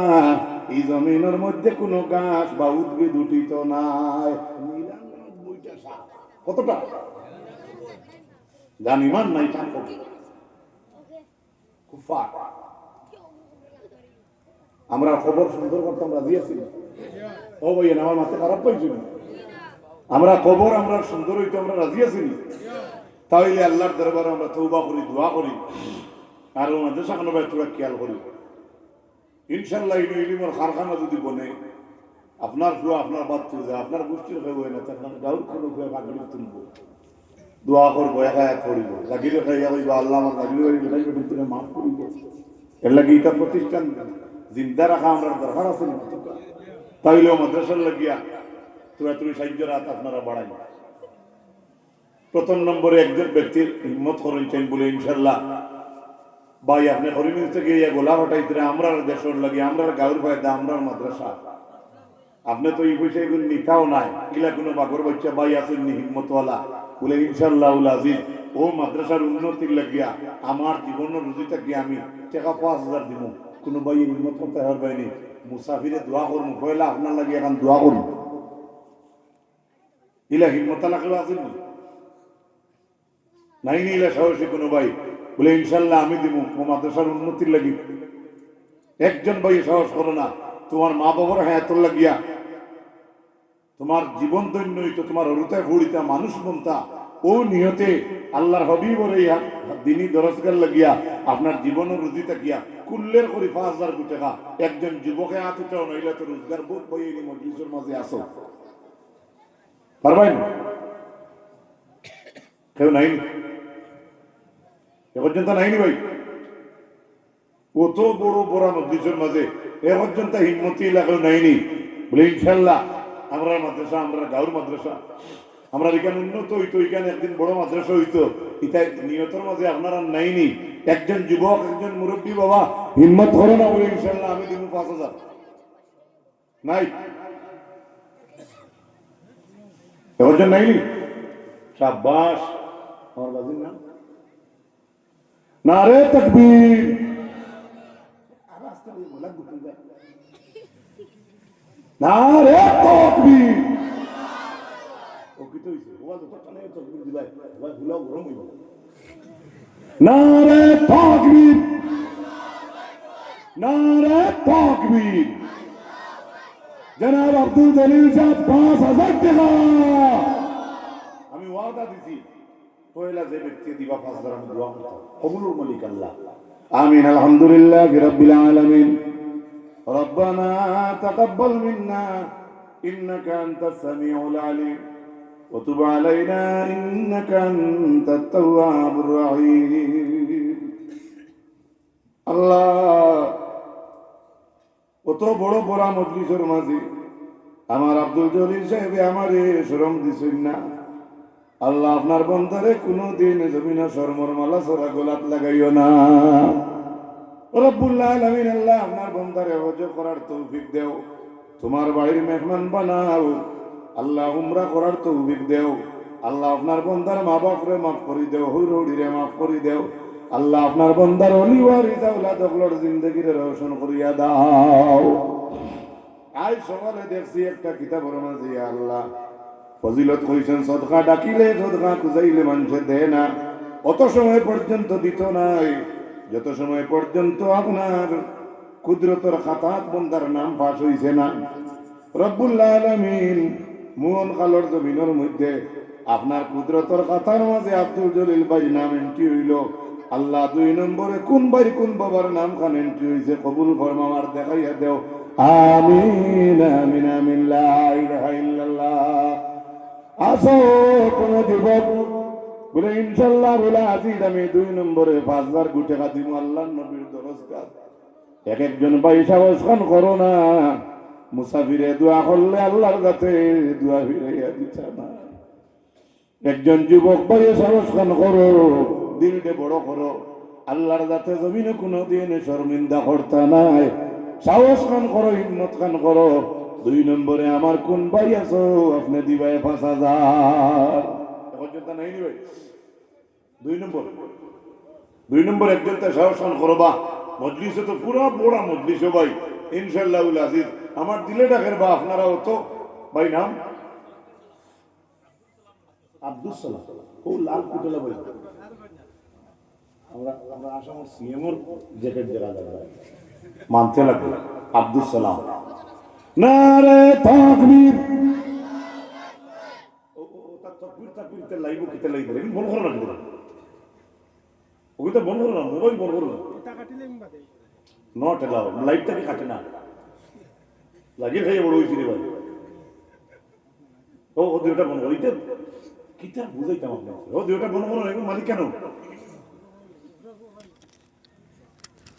এই জমিনের মধ্যে কোনো গাছ বা উদ্ভিদ উঠিত নাই ৯৯টা সাপ কতটা জান ইমান নাই থাকবো কুফার আমরা খবর সুন্দর করতাম রাজি আছি ও ভাই আমার মাথা খারাপ পাইছি আমরা খবর আমরা সুন্দর হইতো আমরা রাজি আছি তাহলে আল্লাহর দরবারে আমরা তওবা করি দোয়া করি আর ওনাদের সামনে তোরা খেয়াল করি ইনশাল্লাহ ইলিমের কারখানা যদি বনে আপনার ফুয়া আপনার বাদ তুই যায় আপনার গোষ্ঠীর হয়ে হয় না আপনার গাঁর কোনো ফুয়া বাগড়ি তুলব দোয়া করবো এক আয়াত করিব লাগিলে খাইয়া কইব আল্লাহ আমার লাগিলে খাইবে তুমি মাফ করিব এর লাগে এটা প্রতিষ্ঠান জিন্দা রাখা আমরা দরকার আছে তাইলেও মাদ্রাসার লাগিয়া তোরা তুমি সাহায্য রাত আপনারা বাড়াই প্রথম নম্বরে একজন ব্যক্তির হিম্মত করেছেন বলে ইনশাল্লাহ ভাই আপনি হরিমিল থেকে গোলা হটাইতে আমরা দেশের লাগে আমরা গাঁর ফায়দা আমরা মাদ্রাসা আপনি তো এই পয়সা এগুলো নিতাও নাই এগুলা কোনো বাগর বাচ্চা ভাই আছেন নি হিম্মতওয়ালা বলে ইনশাল্লাহ আজিজ ও মাদ্রাসার উন্নতির লাগিয়া আমার জীবনের রুজিটা গিয়ে আমি টাকা ৫,০০০ দিব কোনো ভাই হিম্মত করতে পারবেনি মুসাফিরে দোয়া করুন পয়লা আপনার লাগে এখন দোয়া করুন ইলা হিম্মত লাগলো আছেন নাই নি ইলা সাহসী কোনো ভাই বলে ইনশাল্লাহ আমি দিব মাদ্রাসার উন্নতির লাগি একজন ভাই সাহস করো না তোমার মা বাবার হায়াতর লাগিয়া তোমার জীবন দৈন্য হইতো তোমার অরুতায় ভরিতা মানুষ বনতা ও নিয়তে আল্লাহর হবিবর এই দিনই দরজগার লাগিয়া আপনার জীবনের রুজিটা গিয়া কুল্লের করি ৫,০০০ কোটি টাকা একজন যুবকে আতুটাও নইলে তো রোজগার বোধ বইয়ে মজলিসের মাঝে আসো পারবেন কেউ নাই এ পর্যন্ত নাইনি ভাই কত বড় বড় মজলিসের মাঝে এ পর্যন্ত হিম্মতি এলাকাও নাইনি বলে ইনশাল্লাহ আমরা মাদ্রাসা আমরা গাঁর মাদ্রাসা আমরা এখানে উন্নত হইতো, এখানে একদিন বড় মাদ্রাসা হইতো, এটা নিয়তের মাঝে আপনারা নাইনি। একজন যুবক, একজন মুরব্বী বাবা হিম্মত করো না বলে ইনশাল্লাহ আমি দিব 5,000 নাই একজন নাইনি। শাবাশ, আমার বাজির নাম নারে তাকবীর। নারে তাকবীর। ও কি তো হইছে, ওয়া যত টানে তাকবীর দিলাই ভাই ভুলাও গরম হইব। নারে তাকবীর, নারে তাকবীর। জনাব আব্দুল জলিল সাহেব 5,000 টাকা আমি ওয়াদা দিছি, পয়লা যে ব্যক্তি দিবা 5,000 আমি দোয়া করব, কবুলুল মালিক আল্লাহ। আমিন। আলহামদুলিল্লাহি রাব্বিল আলামিন। ربنا تقبل منا إنك أنت السميع العليم وتب علينا إنك أنت التواب الرحيم। আল্লাহ, কত বড় বড় মজলিসের মাঝে আমার আব্দুল জলিল সাহেব আমারে শরম দিছেন না। আল্লাহ, আপনার বন্দারে কোনদিন জমিনে শরমর মালা সরা গোলাপ লাগাইও না রব্বুল আলামিন। আল্লাহ, আপনার বন্দারে হজ করার তৌফিক দেও, তোমার বাড়ির মেহমান বানাও। আল্লাহ, উমরা করার তৌফিক দেও। আল্লাহ, আপনার বন্দার মা বাপরে মাফ করে দেও, হুরুড়িরে মাফ করে দেও। আল্লাহ, আপনার বন্দার অলি ওয়ারিস আওলাদ ওগুলোর জিন্দেগিরে রোশন করিয়া দাও। আজ সকালে দেখছি একটা কিতাবের মাঝে আল্লাহ ফজিলত কইছেন, সদকা ডাকিলে সদকা খুঁজাইলে মানুষে দেয় না। অত সময় পর্যন্ত দিত নাই যত সময় পর্যন্ত আপনার কুদরতের খাতাত বন্দার নাম পাশ হইছে না। রব্বুল আলামিন মুন কালর জমিনের মধ্যে আপনার কুদরতের খাতার মাঝে আব্দুল জলিল ভাই নাম এন্ট্রি হইল। আল্লাহ, 2 নম্বরে কোন ভাই কোন বাবার নাম খান এন্ট্রি হইছে কবুল ফরমাওয়ার দেখাইয়া দেও। আমিন আমিন আমিন। লা ইলাহা ইল্লাল্লাহ। আসো কোন যুবক বলে ইনশাআল্লাহ বলে আজিজ আমি 2 নম্বরে 5,000 টাকা দিব আল্লাহর নবীর দরজগাহ। এক একজন ভাই সাহস খান করো না, মুসাফিরে দোয়া করলে আল্লাহর কাছে দোয়া ফিরাইয়া দিতা না। একজন যুবক ভাই সাহস খান করো, দিলটা বড় করো, আল্লাহর কাছে জমিনে কোনো দিন শর্মিন্দা করতা নাই। সাহস খান করো, হিম্মত খান করো। 2 নম্বরে আমার কোন ভাই আছো আপনি দিবাই 5,000 নাই নি ভাই। 2 নম্বর একজন সাহস খান করো। বা মজলিসে তো পুরো বড় মজলিস ভাই ইনশাআল্লাহ আজিজ। আমার দিলে ডাকের বা আপনারাও তো ভাই নাম আব্দুল সালাম ও লাল কুটলা ভাই। আমরা আসামের সিএমর জ্যাকেট দেখা যাবে মানতে লাগবে আব্দুল সালাম। নারে তাকবীর। ও তা তাকবীর তাকবীরতে লাইব কিতে লাইব রে বল করো না কিতে ওইটা বল করো না, মোবাইল বল করো না, এটা কাটিলে বাদে নট এলাও লাইভটাকে কাটে না লাগিয়ে খাইয়ে বড় হইছি রে ভাই। ও দুইটা বন্ধ ওইটা কিতা বুঝাইতাম আপনাকে। ও দুইটা বন্ধ করো মালিক কেন